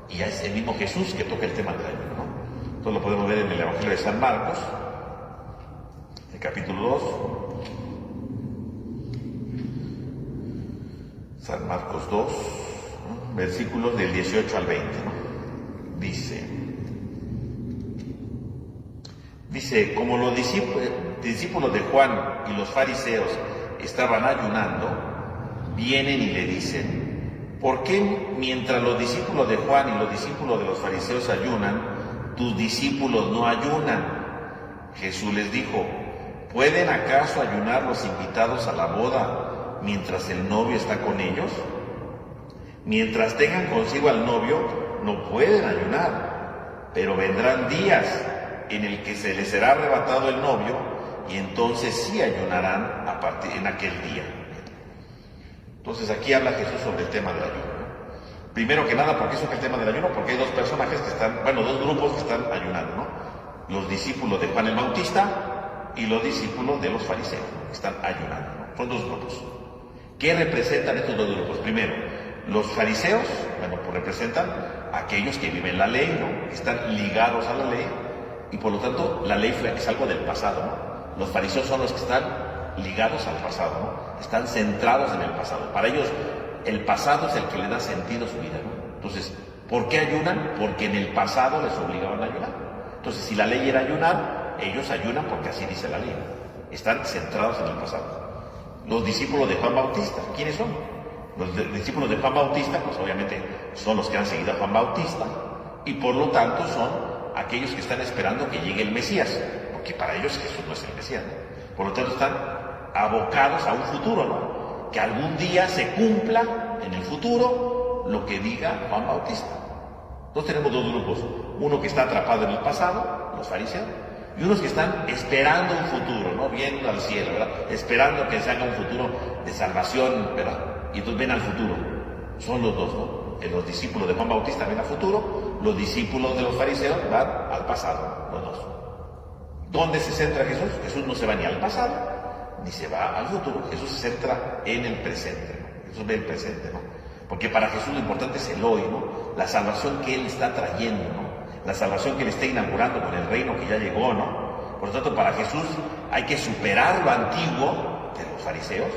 y es el mismo Jesús que toca el tema del ayuno, ¿no? Entonces lo podemos ver en el Evangelio de San Marcos, el capítulo 2. San Marcos 2, ¿no? Versículos del 18 al 20, ¿no? Dice, como los discípulos de Juan y los fariseos estaban ayunando, vienen y le dicen, ¿por qué mientras los discípulos de Juan y los discípulos de los fariseos ayunan, tus discípulos no ayunan? Jesús les dijo, ¿pueden acaso ayunar los invitados a la boda mientras el novio está con ellos? Mientras tengan consigo al novio, no pueden ayunar, pero vendrán días en el que se les será arrebatado el novio, y entonces sí ayunarán en aquel día. Entonces aquí habla Jesús sobre el tema del ayuno. Primero que nada, ¿por qué surge el tema del ayuno? Porque hay dos personajes que están, dos grupos que están ayunando, ¿no? Los discípulos de Juan el Bautista y los discípulos de los fariseos, que están ayunando, ¿no? Son dos grupos. ¿Qué representan estos dos grupos? Primero, los fariseos, pues representan a aquellos que viven la ley, ¿no? Que están ligados a la ley, y por lo tanto la ley es algo del pasado, ¿no? Los fariseos son los que están ligados al pasado, ¿no? Están centrados en el pasado. Para ellos el pasado es el que le da sentido a su vida, ¿no? Entonces, ¿por qué ayunan? Porque en el pasado les obligaban a ayunar. Entonces, si la ley era ayunar, ellos ayunan porque así dice la ley. Están centrados en el pasado. Los discípulos de Juan Bautista, ¿quiénes son? Los discípulos de Juan Bautista, pues obviamente son los que han seguido a Juan Bautista, y por lo tanto son aquellos que están esperando que llegue el Mesías, porque para ellos Jesús no es el Mesías, ¿no? Por lo tanto están abocados a un futuro, ¿no? Que algún día se cumpla en el futuro lo que diga Juan Bautista. Entonces tenemos dos grupos, uno que está atrapado en el pasado, los fariseos, y unos que están esperando un futuro, ¿no? Viendo al cielo, ¿verdad? Esperando que se haga un futuro de salvación, ¿verdad? Y entonces ven al futuro. Son los dos, ¿no? Los discípulos de Juan Bautista ven al futuro, los discípulos de los fariseos van al pasado, los dos. ¿Dónde se centra Jesús? Jesús no se va ni al pasado, ni se va al futuro. Jesús se centra en el presente, ¿no? Jesús ve el presente, ¿no? Porque para Jesús lo importante es el hoy, ¿no? La salvación que Él está trayendo, ¿no? La salvación que Él está inaugurando con el reino que ya llegó, ¿no? Por lo tanto, para Jesús hay que superar lo antiguo de los fariseos,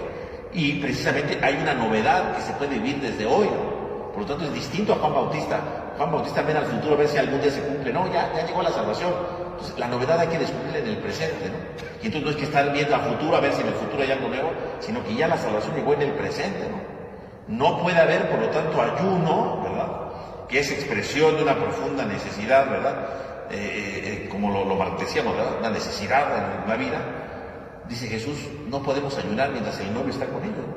y precisamente hay una novedad que se puede vivir desde hoy, ¿no? Por lo tanto es distinto a Juan Bautista. Juan Bautista ve al futuro a ver si algún día se cumple. No, ya llegó la salvación. Entonces la novedad hay que descubrirla en el presente, ¿no? Y entonces no es que estar viendo al futuro a ver si en el futuro hay algo nuevo, sino que ya la salvación llegó en el presente, ¿no? No puede haber, por lo tanto, ayuno, ¿verdad? Que es expresión de una profunda necesidad, ¿verdad? Como lo decíamos, ¿verdad? Una necesidad en la vida. Dice Jesús, no podemos ayunar mientras el novio está con ellos, ¿no?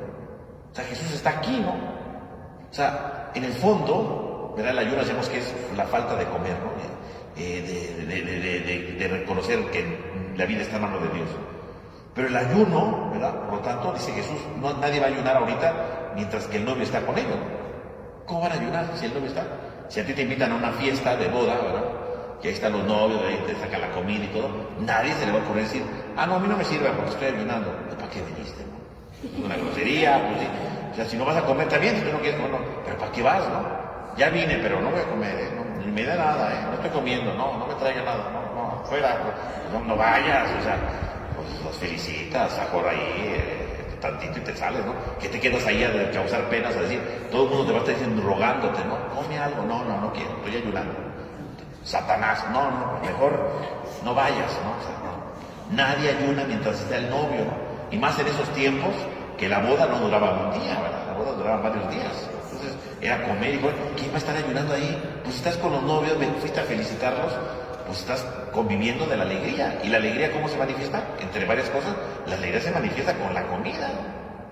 O sea, Jesús está aquí, ¿no? O sea, en el fondo, ¿verdad? El ayuno decimos que es la falta de comer, ¿no? De reconocer que la vida está en manos de Dios. Pero el ayuno, ¿verdad? Por lo tanto, dice Jesús, nadie va a ayunar ahorita mientras que el novio está con ellos. ¿Cómo van a ayunar si el novio está? Si a ti te invitan a una fiesta de boda, ¿verdad? Que ahí están los novios, ahí te sacan la comida y todo, nadie se le va a ocurrir decir, no, a mí no me sirve porque estoy ayunando. ¿Para qué viniste, no? Es una grosería, pues sí. O sea, si no vas a comer, está bien, si tú no quieres, no, pero ¿para qué vas, no? Ya vine, pero no voy a comer, no, ni me da nada, no estoy comiendo, no me traiga nada, no, fuera, no vayas, o sea, pues los felicitas, mejor ahí, tantito y te sales, ¿no? Que te quedas ahí a causar penas, a decir, todo el mundo te va a estar diciendo, rogándote, ¿no? Come algo, no quiero, estoy ayunando. Satanás, no, mejor no vayas, ¿no? O sea, no. Nadie ayuna mientras está el novio, ¿no? Y más en esos tiempos que la boda no duraba un día, ¿verdad? La boda duraba varios días. Entonces era comer y bueno, ¿quién va a estar ayunando ahí? Pues estás con los novios, fuiste a felicitarlos, pues estás conviviendo de la alegría. ¿Y la alegría cómo se manifiesta? Entre varias cosas, la alegría se manifiesta con la comida.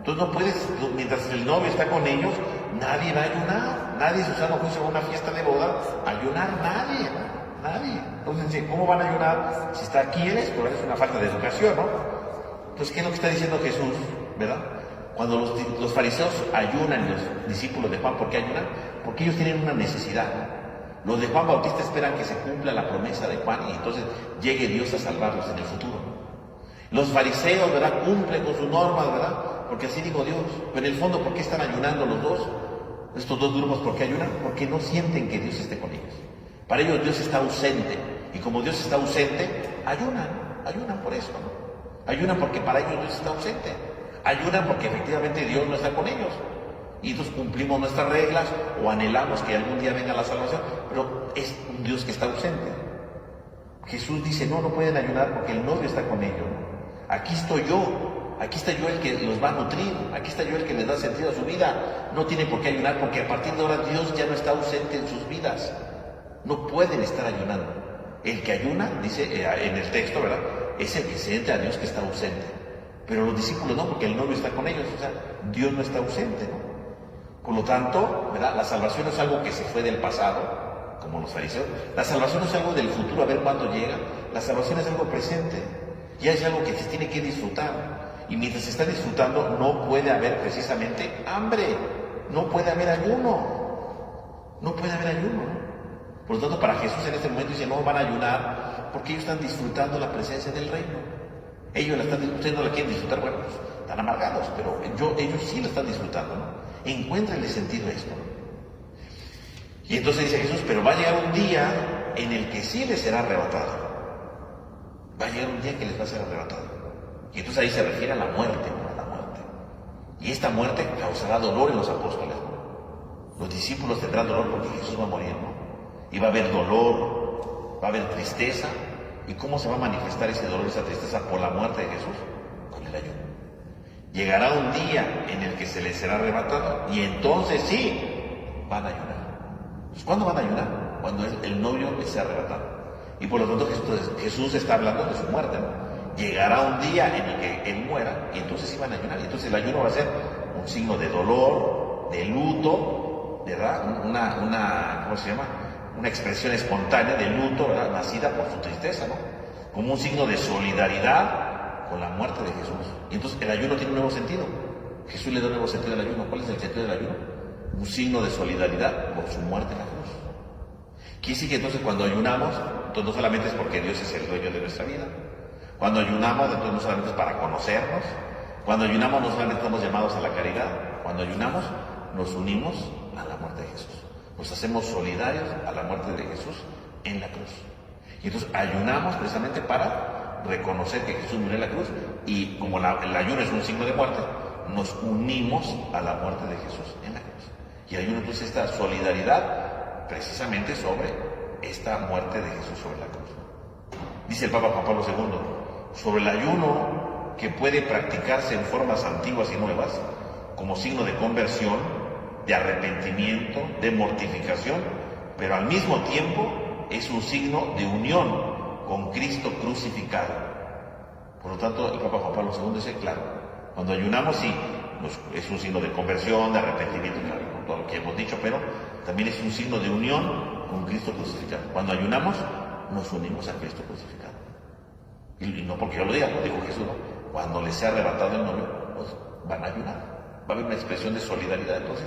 Entonces no puedes, mientras el novio está con ellos, nadie va a ayunar. Nadie, Susana, juicio a una fiesta de boda, ayunar, nadie, ¿no? Nadie. Entonces, ¿cómo van a ayunar si está aquí él? Pero es una falta de educación, ¿no? Entonces, ¿qué es lo que está diciendo Jesús, verdad? Cuando los fariseos ayunan, los discípulos de Juan, ¿por qué ayunan? Porque ellos tienen una necesidad. Los de Juan Bautista esperan que se cumpla la promesa de Juan y entonces llegue Dios a salvarlos en el futuro. Los fariseos, ¿verdad?, cumplen con sus normas, ¿verdad? Porque así dijo Dios. Pero en el fondo, ¿por qué están ayunando los dos? Estos dos grupos, ¿por qué ayunan? Porque no sienten que Dios esté con ellos. Para ellos Dios está ausente. Y como Dios está ausente, ayunan por eso, ¿no? Ayunan porque para ellos Dios está ausente. Ayunan porque efectivamente Dios no está con ellos. Y entonces cumplimos nuestras reglas o anhelamos que algún día venga la salvación, pero es un Dios que está ausente. Jesús dice, no pueden ayunar porque el novio está con ellos. Aquí estoy yo, aquí está yo el que los va a nutrir, aquí está yo el que les da sentido a su vida. No tienen por qué ayunar porque a partir de ahora Dios ya no está ausente en sus vidas. No pueden estar ayunando. El que ayuna, dice en el texto, ¿verdad?, es el que siente a Dios que está ausente. Pero los discípulos no, porque el novio está con ellos, o sea, Dios no está ausente, ¿no? Por lo tanto, ¿verdad?, la salvación no es algo que se fue del pasado, como los fariseos. La salvación no es algo del futuro, a ver cuándo llega. La salvación es algo presente. Ya es algo que se tiene que disfrutar. Y mientras se está disfrutando, no puede haber precisamente hambre. No puede haber ayuno. No puede haber ayuno, ¿no? Por lo tanto, para Jesús en este momento dice, no van a ayunar porque ellos están disfrutando la presencia del reino. Ellos la están disfrutando, ustedes no la quieren disfrutar, bueno, pues están amargados, pero ellos sí la están disfrutando, ¿no? Encuéntrenle sentido a esto, ¿no? Y entonces dice Jesús, pero va a llegar un día en el que sí les será arrebatado. Va a llegar un día que les va a ser arrebatado. Y entonces ahí se refiere a la muerte, ¿no? A la muerte. Y esta muerte causará dolor en los apóstoles, ¿no? Los discípulos tendrán dolor porque Jesús va a morir, ¿no? Y va a haber dolor, va a haber tristeza. ¿Y cómo se va a manifestar ese dolor, esa tristeza por la muerte de Jesús? Con el ayuno. Llegará un día en el que se les será arrebatado y entonces sí van a ayunar. Pues, ¿cuándo van a ayunar? Cuando el novio les sea arrebatado. Y por lo tanto Jesús está hablando de su muerte, ¿no? Llegará un día en el que Él muera y entonces sí van a ayunar. Y entonces el ayuno va a ser un signo de dolor, de luto, ¿verdad? ¿Cómo se llama? Una expresión espontánea de luto, ¿verdad?, nacida por su tristeza, ¿no? Como un signo de solidaridad con la muerte de Jesús. Y entonces el ayuno tiene un nuevo sentido. Jesús le da un nuevo sentido al ayuno. ¿Cuál es el sentido del ayuno? Un signo de solidaridad por su muerte en la cruz. Quiere decir que entonces cuando ayunamos, entonces no solamente es porque Dios es el dueño de nuestra vida. Cuando ayunamos, entonces no solamente es para conocernos. Cuando ayunamos no solamente estamos llamados a la caridad. Cuando ayunamos nos unimos a la muerte de Jesús. Nos hacemos solidarios a la muerte de Jesús en la cruz. Y entonces ayunamos precisamente para reconocer que Jesús murió en la cruz y como el ayuno es un signo de muerte, nos unimos a la muerte de Jesús en la cruz. Y el ayuno entonces esta solidaridad precisamente sobre esta muerte de Jesús sobre la cruz. Dice el Papa Juan Pablo II, sobre el ayuno que puede practicarse en formas antiguas y nuevas, como signo de conversión, de arrepentimiento, de mortificación, pero al mismo tiempo es un signo de unión con Cristo crucificado. Por lo tanto, el Papa Juan Pablo II dice, claro, cuando ayunamos sí, es un signo de conversión, de arrepentimiento, claro, con todo lo que hemos dicho, pero también es un signo de unión con Cristo crucificado. Cuando ayunamos, nos unimos a Cristo crucificado. Y no porque yo lo diga, lo dijo Jesús, ¿no? Cuando les sea arrebatado el novio, pues van a ayunar. Va a haber una expresión de solidaridad. Entonces,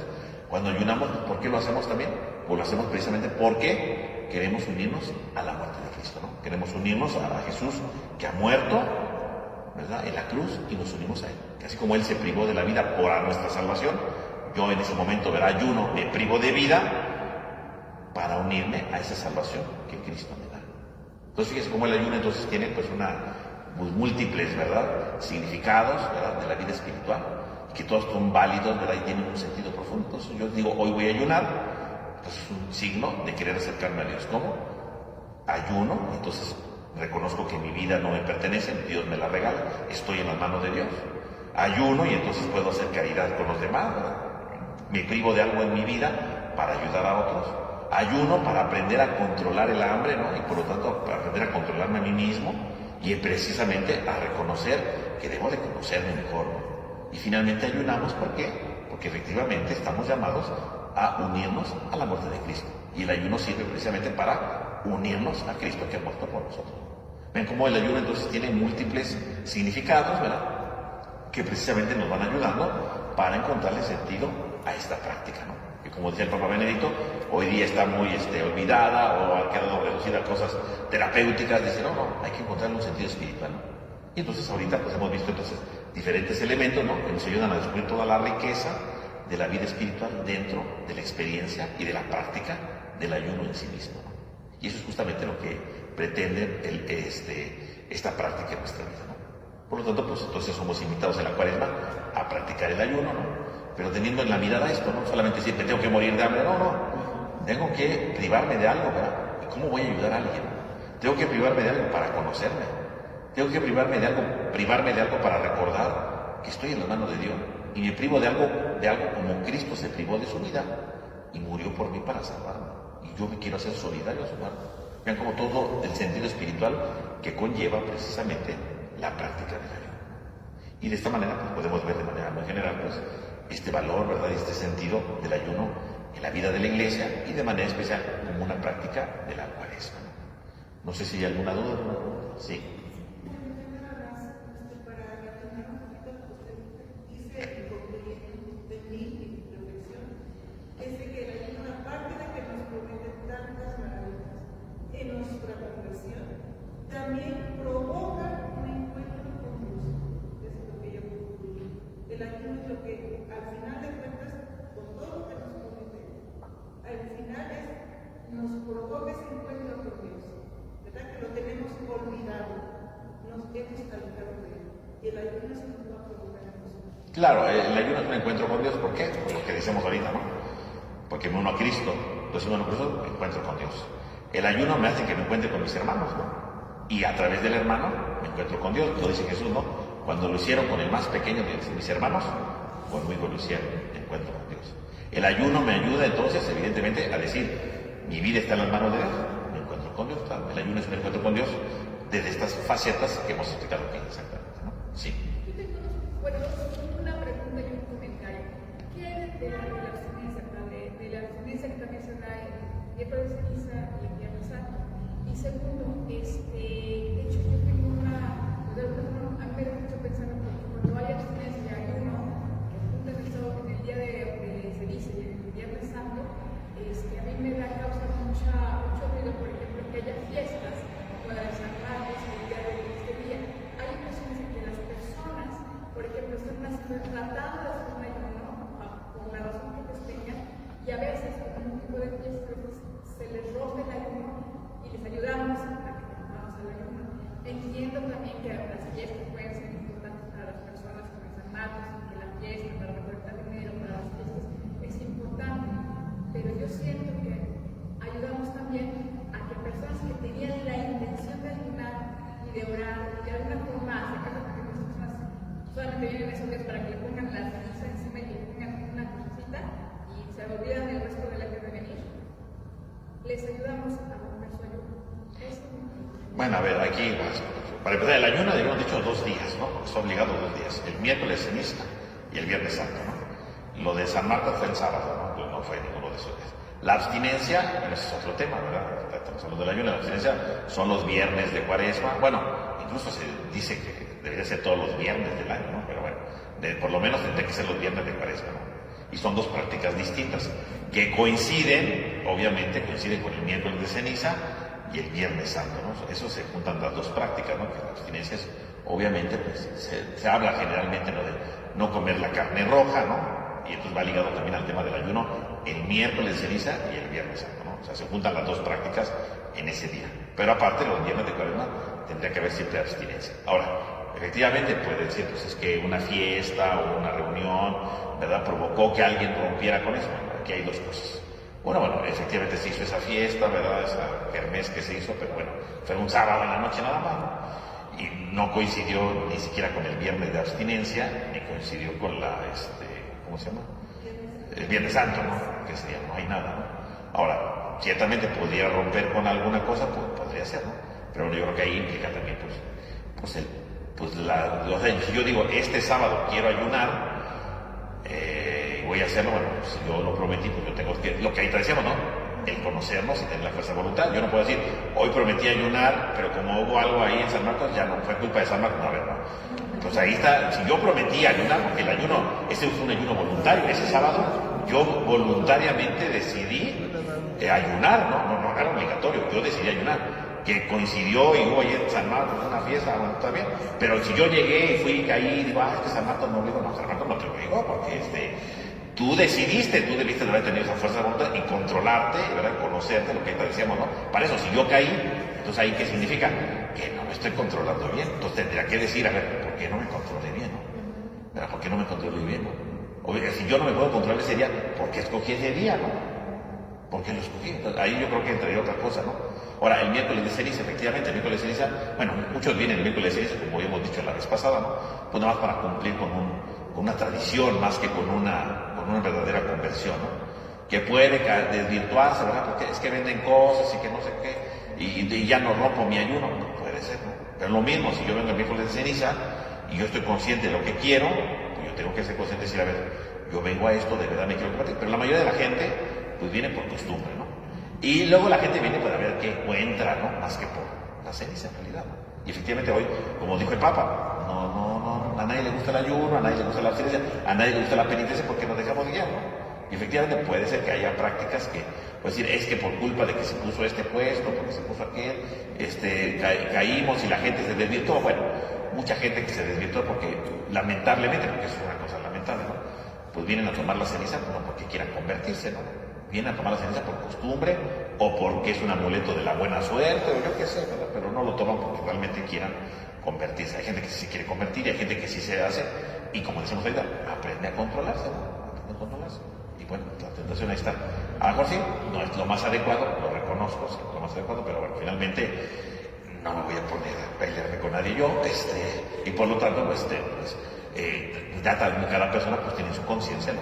cuando ayunamos, ¿por qué lo hacemos también? Pues lo hacemos precisamente porque queremos unirnos a la muerte de Cristo, ¿no? Queremos unirnos a Jesús que ha muerto, ¿verdad?, en la cruz, y nos unimos a Él. Que así como Él se privó de la vida por nuestra salvación, yo en ese momento, ¿verdad?, ayuno, me privo de vida para unirme a esa salvación que Cristo me da. Entonces, fíjense cómo el ayuno entonces tiene pues múltiples, ¿verdad?, significados, ¿verdad?, de la vida espiritual, que todos son válidos, ¿verdad?, y tienen un sentido profundo. Entonces yo digo, hoy voy a ayunar, entonces es un signo de querer acercarme a Dios. ¿Cómo? Ayuno, entonces reconozco que mi vida no me pertenece, Dios me la regala, estoy en las manos de Dios. Ayuno y entonces puedo hacer caridad con los demás, ¿verdad? Me privo de algo en mi vida para ayudar a otros. Ayuno para aprender a controlar el hambre, ¿no? Y por lo tanto para aprender a controlarme a mí mismo y precisamente a reconocer que debo de conocerme mejor, ¿no? y finalmente ayunamos. ¿Por qué? Porque efectivamente estamos llamados a unirnos a la muerte de Cristo. Y el ayuno sirve precisamente para unirnos a Cristo que ha muerto por nosotros. Ven cómo el ayuno entonces tiene múltiples significados, ¿verdad? Que precisamente nos van ayudando para encontrarle sentido a esta práctica, ¿no? Que como decía el Papa Benedicto, hoy día está muy olvidada o ha quedado reducida a cosas terapéuticas. Dice, no, hay que encontrarle un sentido espiritual, ¿no? Y entonces ahorita pues hemos visto entonces diferentes elementos, ¿no? Que nos ayudan a descubrir toda la riqueza de la vida espiritual dentro de la experiencia y de la práctica del ayuno en sí mismo, ¿no? Y eso es justamente lo que pretende esta práctica en nuestra vida, ¿no? Por lo tanto, pues entonces somos invitados en la Cuaresma a practicar el ayuno, ¿no? Pero teniendo en la mirada esto, no solamente decir, me tengo que morir de hambre, tengo que privarme de algo, ¿verdad? ¿Y cómo voy a ayudar a alguien? Tengo que privarme de algo para conocerme, tengo que privarme de algo para recordar que estoy en las manos de Dios, y me privo de algo como Cristo se privó de su vida y murió por mí para salvarme, y yo me quiero hacer solidario a su muerte. Vean como todo el sentido espiritual que conlleva precisamente la práctica del ayuno. Y de esta manera pues, podemos ver de manera muy general pues, este valor, ¿verdad? Y este sentido del ayuno en la vida de la Iglesia y de manera especial como una práctica de la Cuaresma. No sé si hay alguna duda. Sí. También provoca un encuentro con Dios. Eso es lo que yo concluí. El ayuno es lo que, al final de cuentas, con todo lo que nos promete, al final nos provoca ese encuentro con Dios. ¿Verdad? Que lo tenemos olvidado, nos hemos alejado de él. Y el ayuno se nos va a provocar a nosotros. Claro, el ayuno es un encuentro con Dios. ¿Por qué? Por lo que decimos ahorita, ¿no? Porque me uno a Cristo. Entonces, me uno a Cristo, me encuentro con Dios. El ayuno me hace que me encuentre con mis hermanos, ¿no? Y a través del hermano me encuentro con Dios. Lo dice Jesús, ¿no? Cuando lo hicieron con el más pequeño de mis hermanos, conmigo lo hicieron, me encuentro con Dios. El ayuno me ayuda entonces, evidentemente, a decir, mi vida está en las manos de Dios, me encuentro con Dios. Claro, el ayuno es un encuentro con Dios desde estas facetas que hemos explicado aquí exactamente, ¿no? Sí. Yo tengo, una pregunta y un comentario. ¿Qué hay de la abstinencia? De la abstinencia que también se da el miércoles de ceniza y el viernes santo. Y segundo, de hecho yo tengo de alguna forma, a mí me da mucho pensar porque cuando hay abstinencia y ayuno, que juntan esto en el día de ceniza y en el viernes santo, a mí me da causa mucho ruido, por ejemplo, que haya fiestas, como la de San Marcos, el día de este día. Hay ocasiones en que las personas, por ejemplo, están tratando de hacer un ayuno, por la razón que les tengan, y a veces, con un tipo de fiestas, se les rompe el ayuno y les ayudamos a que terminamos el ayuno. Entiendo también que las fiestas pueden ser importantes para las personas como San Marcos, que la fiesta para recolectar dinero para las fiestas es importante, pero yo siento que ayudamos también a que personas que tenían la intención de ayunar y de orar y de alguna forma acercarse, porque muchas personas solamente vienen esos días para que le pongan la ceniza encima y le pongan una cosita y se olvidan el resto de la que debe venir. Les ayudamos a romper su ayuno. Bueno, a ver, aquí, para empezar, el ayuno habíamos dicho 2 días, ¿no? Porque está obligado 2 días, el miércoles ceniza y el viernes santo, ¿no? Lo de San Marcos fue el sábado, ¿no? No fue ninguno de esos días. La abstinencia, ese es otro tema, ¿verdad? Estamos hablando del ayuno, la abstinencia son los viernes de Cuaresma. Bueno, incluso se dice que debería ser todos los viernes del año, ¿no? Pero bueno, por lo menos tendría que ser los viernes de Cuaresma, ¿no? Y son 2 prácticas distintas que coinciden, obviamente coinciden con el miércoles de ceniza y el viernes santo, ¿no? Eso se juntan las 2 prácticas, ¿no? Que la abstinencia es, obviamente, pues se habla generalmente, ¿no? De no comer la carne roja, ¿no? Y entonces va ligado también al tema del ayuno el miércoles de ceniza y el viernes santo, ¿no? O sea, se juntan las 2 prácticas en ese día. Pero aparte, los viernes de Cuaresma tendría que haber siempre abstinencia. Ahora, efectivamente puede decir, pues es que una fiesta o una reunión, ¿verdad? Provocó que alguien rompiera con eso. Bueno, aquí hay 2 cosas. Bueno, efectivamente se hizo esa fiesta, ¿verdad? Esa kermés que se hizo, pero bueno, fue un sábado en la noche nada más, ¿no? Y no coincidió ni siquiera con el viernes de abstinencia, ni coincidió con la, ¿cómo se llama? El viernes santo, ¿no? Que ese día no hay nada, ¿no? Ahora, ciertamente podría romper con alguna cosa, pues podría ser, ¿no? Pero yo creo que ahí implica también, pues pues si yo digo, este sábado quiero ayunar, voy a hacerlo, bueno, pues yo lo prometí, pues yo tengo que, lo que ahí decíamos, ¿no? El conocernos y tener la fuerza de voluntad. Yo no puedo decir, hoy prometí ayunar, pero como hubo algo ahí en San Marcos, ya no fue culpa de San Marcos, no, a ver, no. Entonces ahí está, si yo prometí ayunar, porque el ayuno, ese fue un ayuno voluntario, ese sábado yo voluntariamente decidí ayunar, no era obligatorio, yo decidí ayunar, que coincidió y hubo ahí en San Marcos una fiesta, bueno, está bien, pero si yo llegué y fui y caí y digo, es que San Marcos no obligó, no, San Marcos no te obligó, porque tú decidiste, tú debiste de haber tenido esa fuerza de voluntad y controlarte, ¿verdad? Conocerte, lo que ahí decíamos, ¿no? Para eso, si yo caí, entonces ahí, ¿qué significa? Que no me estoy controlando bien. Entonces tendría que decir, a ver, ¿por qué no me controlé bien, no? ¿Verdad? ¿Por qué no me controlé bien, no? O si yo no me puedo controlar ese día, ¿por qué escogí ese día, no? ¿Por qué lo escogí? Entonces, ahí yo creo que entraría otra cosa, ¿no? Ahora, el miércoles de ceniza, efectivamente, el miércoles de ceniza, bueno, muchos vienen el miércoles de ceniza, como habíamos dicho la vez pasada, ¿no? Pues nada más para cumplir con una tradición más que con una verdadera conversión, ¿no? Que puede desvirtuarse, ¿verdad? Porque es que venden cosas y que no sé qué, y ya no rompo mi ayuno, puede ser, ¿no? Pero lo mismo, si yo vengo el miércoles de ceniza y yo estoy consciente de lo que quiero, pues yo tengo que ser consciente y decir, a ver, yo vengo a esto, de verdad me quiero convertir. Pero la mayoría de la gente, pues viene por costumbre, ¿no? Y luego la gente viene para ver qué encuentra, ¿no? Más que por la ceniza, en realidad, ¿no? Y efectivamente hoy, como dijo el Papa, a nadie le gusta el ayuno, a nadie le gusta la abstinencia, a nadie le gusta la penitencia porque nos dejamos guiar, ¿no? Y efectivamente puede ser que haya prácticas que, pues decir, es que por culpa de que se puso este puesto, porque se puso aquel, caímos y la gente se desvirtuó. Bueno, mucha gente que se desvirtuó porque, lamentablemente, porque es una cosa lamentable, ¿no? Pues vienen a tomar la ceniza no porque quieran convertirse, ¿no? Vienen a tomar la ceniza por costumbre o porque es un amuleto de la buena suerte o yo qué sé, ¿verdad? Pero no lo toman porque realmente quieran convertirse. Hay gente que sí se quiere convertir y hay gente que sí se hace y como decimos ahorita, aprende a controlarse, ¿no? Aprende a controlarse. Y bueno, la tentación ahí está. A lo mejor sí, no es lo más adecuado, lo reconozco, sí, lo más adecuado, pero bueno, finalmente no me voy a poner a pelearme con nadie yo, y por lo tanto, cada persona pues tiene en su conciencia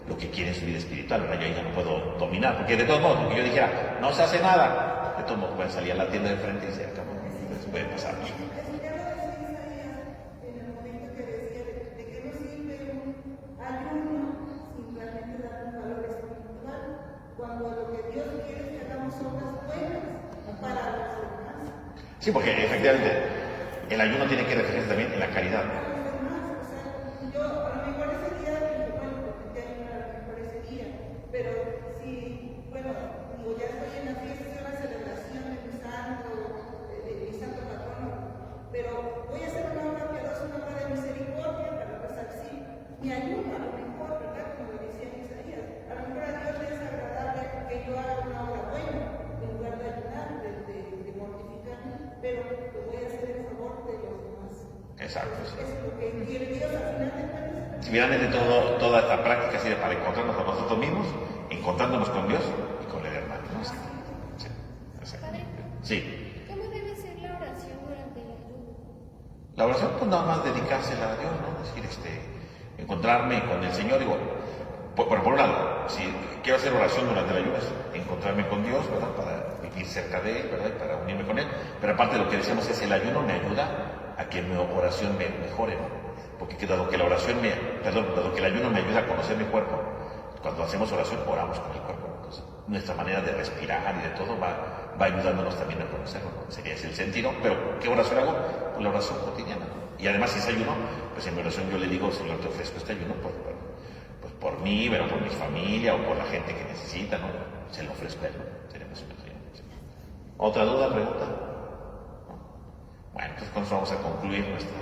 lo que quiere en su vida espiritual, ¿verdad? Yo ahí ya no puedo dominar, porque de todos modos, aunque yo dijera, no se hace nada, de todos modos pueden salir a la tienda de frente y se acabó, entonces puede pasar. Cuando lo que Dios quiere es que hagamos obras buenas para los demás. Sí, porque efectivamente el ayuno tiene que reflejarse también en la caridad. Yo a lo mejor ese día, bueno, porque ayunar a lo mejor ese día, pero si, bueno, digo, ya estoy en la fiesta, estoy en la celebración de mi santo patrono, pero voy a hacer una obra piadosa, una obra de misericordia para resarcir mi ayuno, a lo mejor, ¿verdad? Como lo decía Isaías, a lo mejor a Dios le es agradable que yo haga una obra buena, en lugar de ayunar, de mortificarme, pero lo voy a hacer en favor de los demás. Exacto. Sí. Es lo que quiere Dios al final de cuentas. Finalmente toda esta práctica sirve para encontrarnos con nosotros mismos, encontrándonos con Dios y con el hermano, ¿no? Sí. Padre, Sí. ¿cómo debe ser la oración durante el ayuno? La oración, pues nada más dedicársela a Dios, ¿no? Es decir, encontrarme con el Señor, digo, por un lado, si quiero hacer oración durante el ayuno, es encontrarme con Dios, ¿verdad? Para vivir cerca de Él, ¿verdad? Y para unirme con Él. Pero aparte de lo que decíamos es el ayuno me ayuda a que mi oración me mejore, ¿no? Porque dado que dado que el ayuno me ayuda a conocer mi cuerpo, cuando hacemos oración, oramos con el cuerpo. Entonces, nuestra manera de respirar y de todo va ayudándonos también a conocerlo, ¿no? Sería ese el sentido. Pero, ¿qué oración hago? Pues la oración cotidiana, ¿no? Y además, si es ayuno, pues en mi oración yo le digo, Señor, te ofrezco este ayuno por mí, pero por mi familia o por la gente que necesita, ¿no? Se lo ofrezco a Él, ¿no? Sería más o menos bien. ¿Otra duda, pregunta? ¿No? Bueno, entonces con eso vamos a concluir nuestra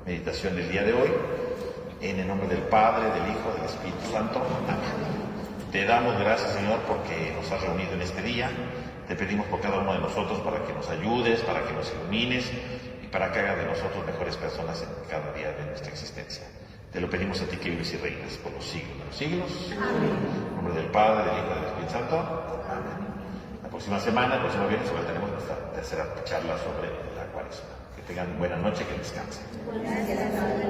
meditación del día de hoy. En el nombre del Padre, del Hijo, del Espíritu Santo. Amén. Te damos gracias, Señor, porque nos has reunido en este día. Te pedimos por cada uno de nosotros para que nos ayudes, para que nos ilumines y para que hagas de nosotros mejores personas en cada día de nuestra existencia. Te lo pedimos a ti que vives y reinas por los siglos de los siglos. Amén. En nombre del Padre, del Hijo y del Espíritu Santo. Amén. La próxima semana, el próximo viernes, tenemos nuestra tercera charla sobre la Cuaresma. Que tengan buena noche, que descansen. Gracias.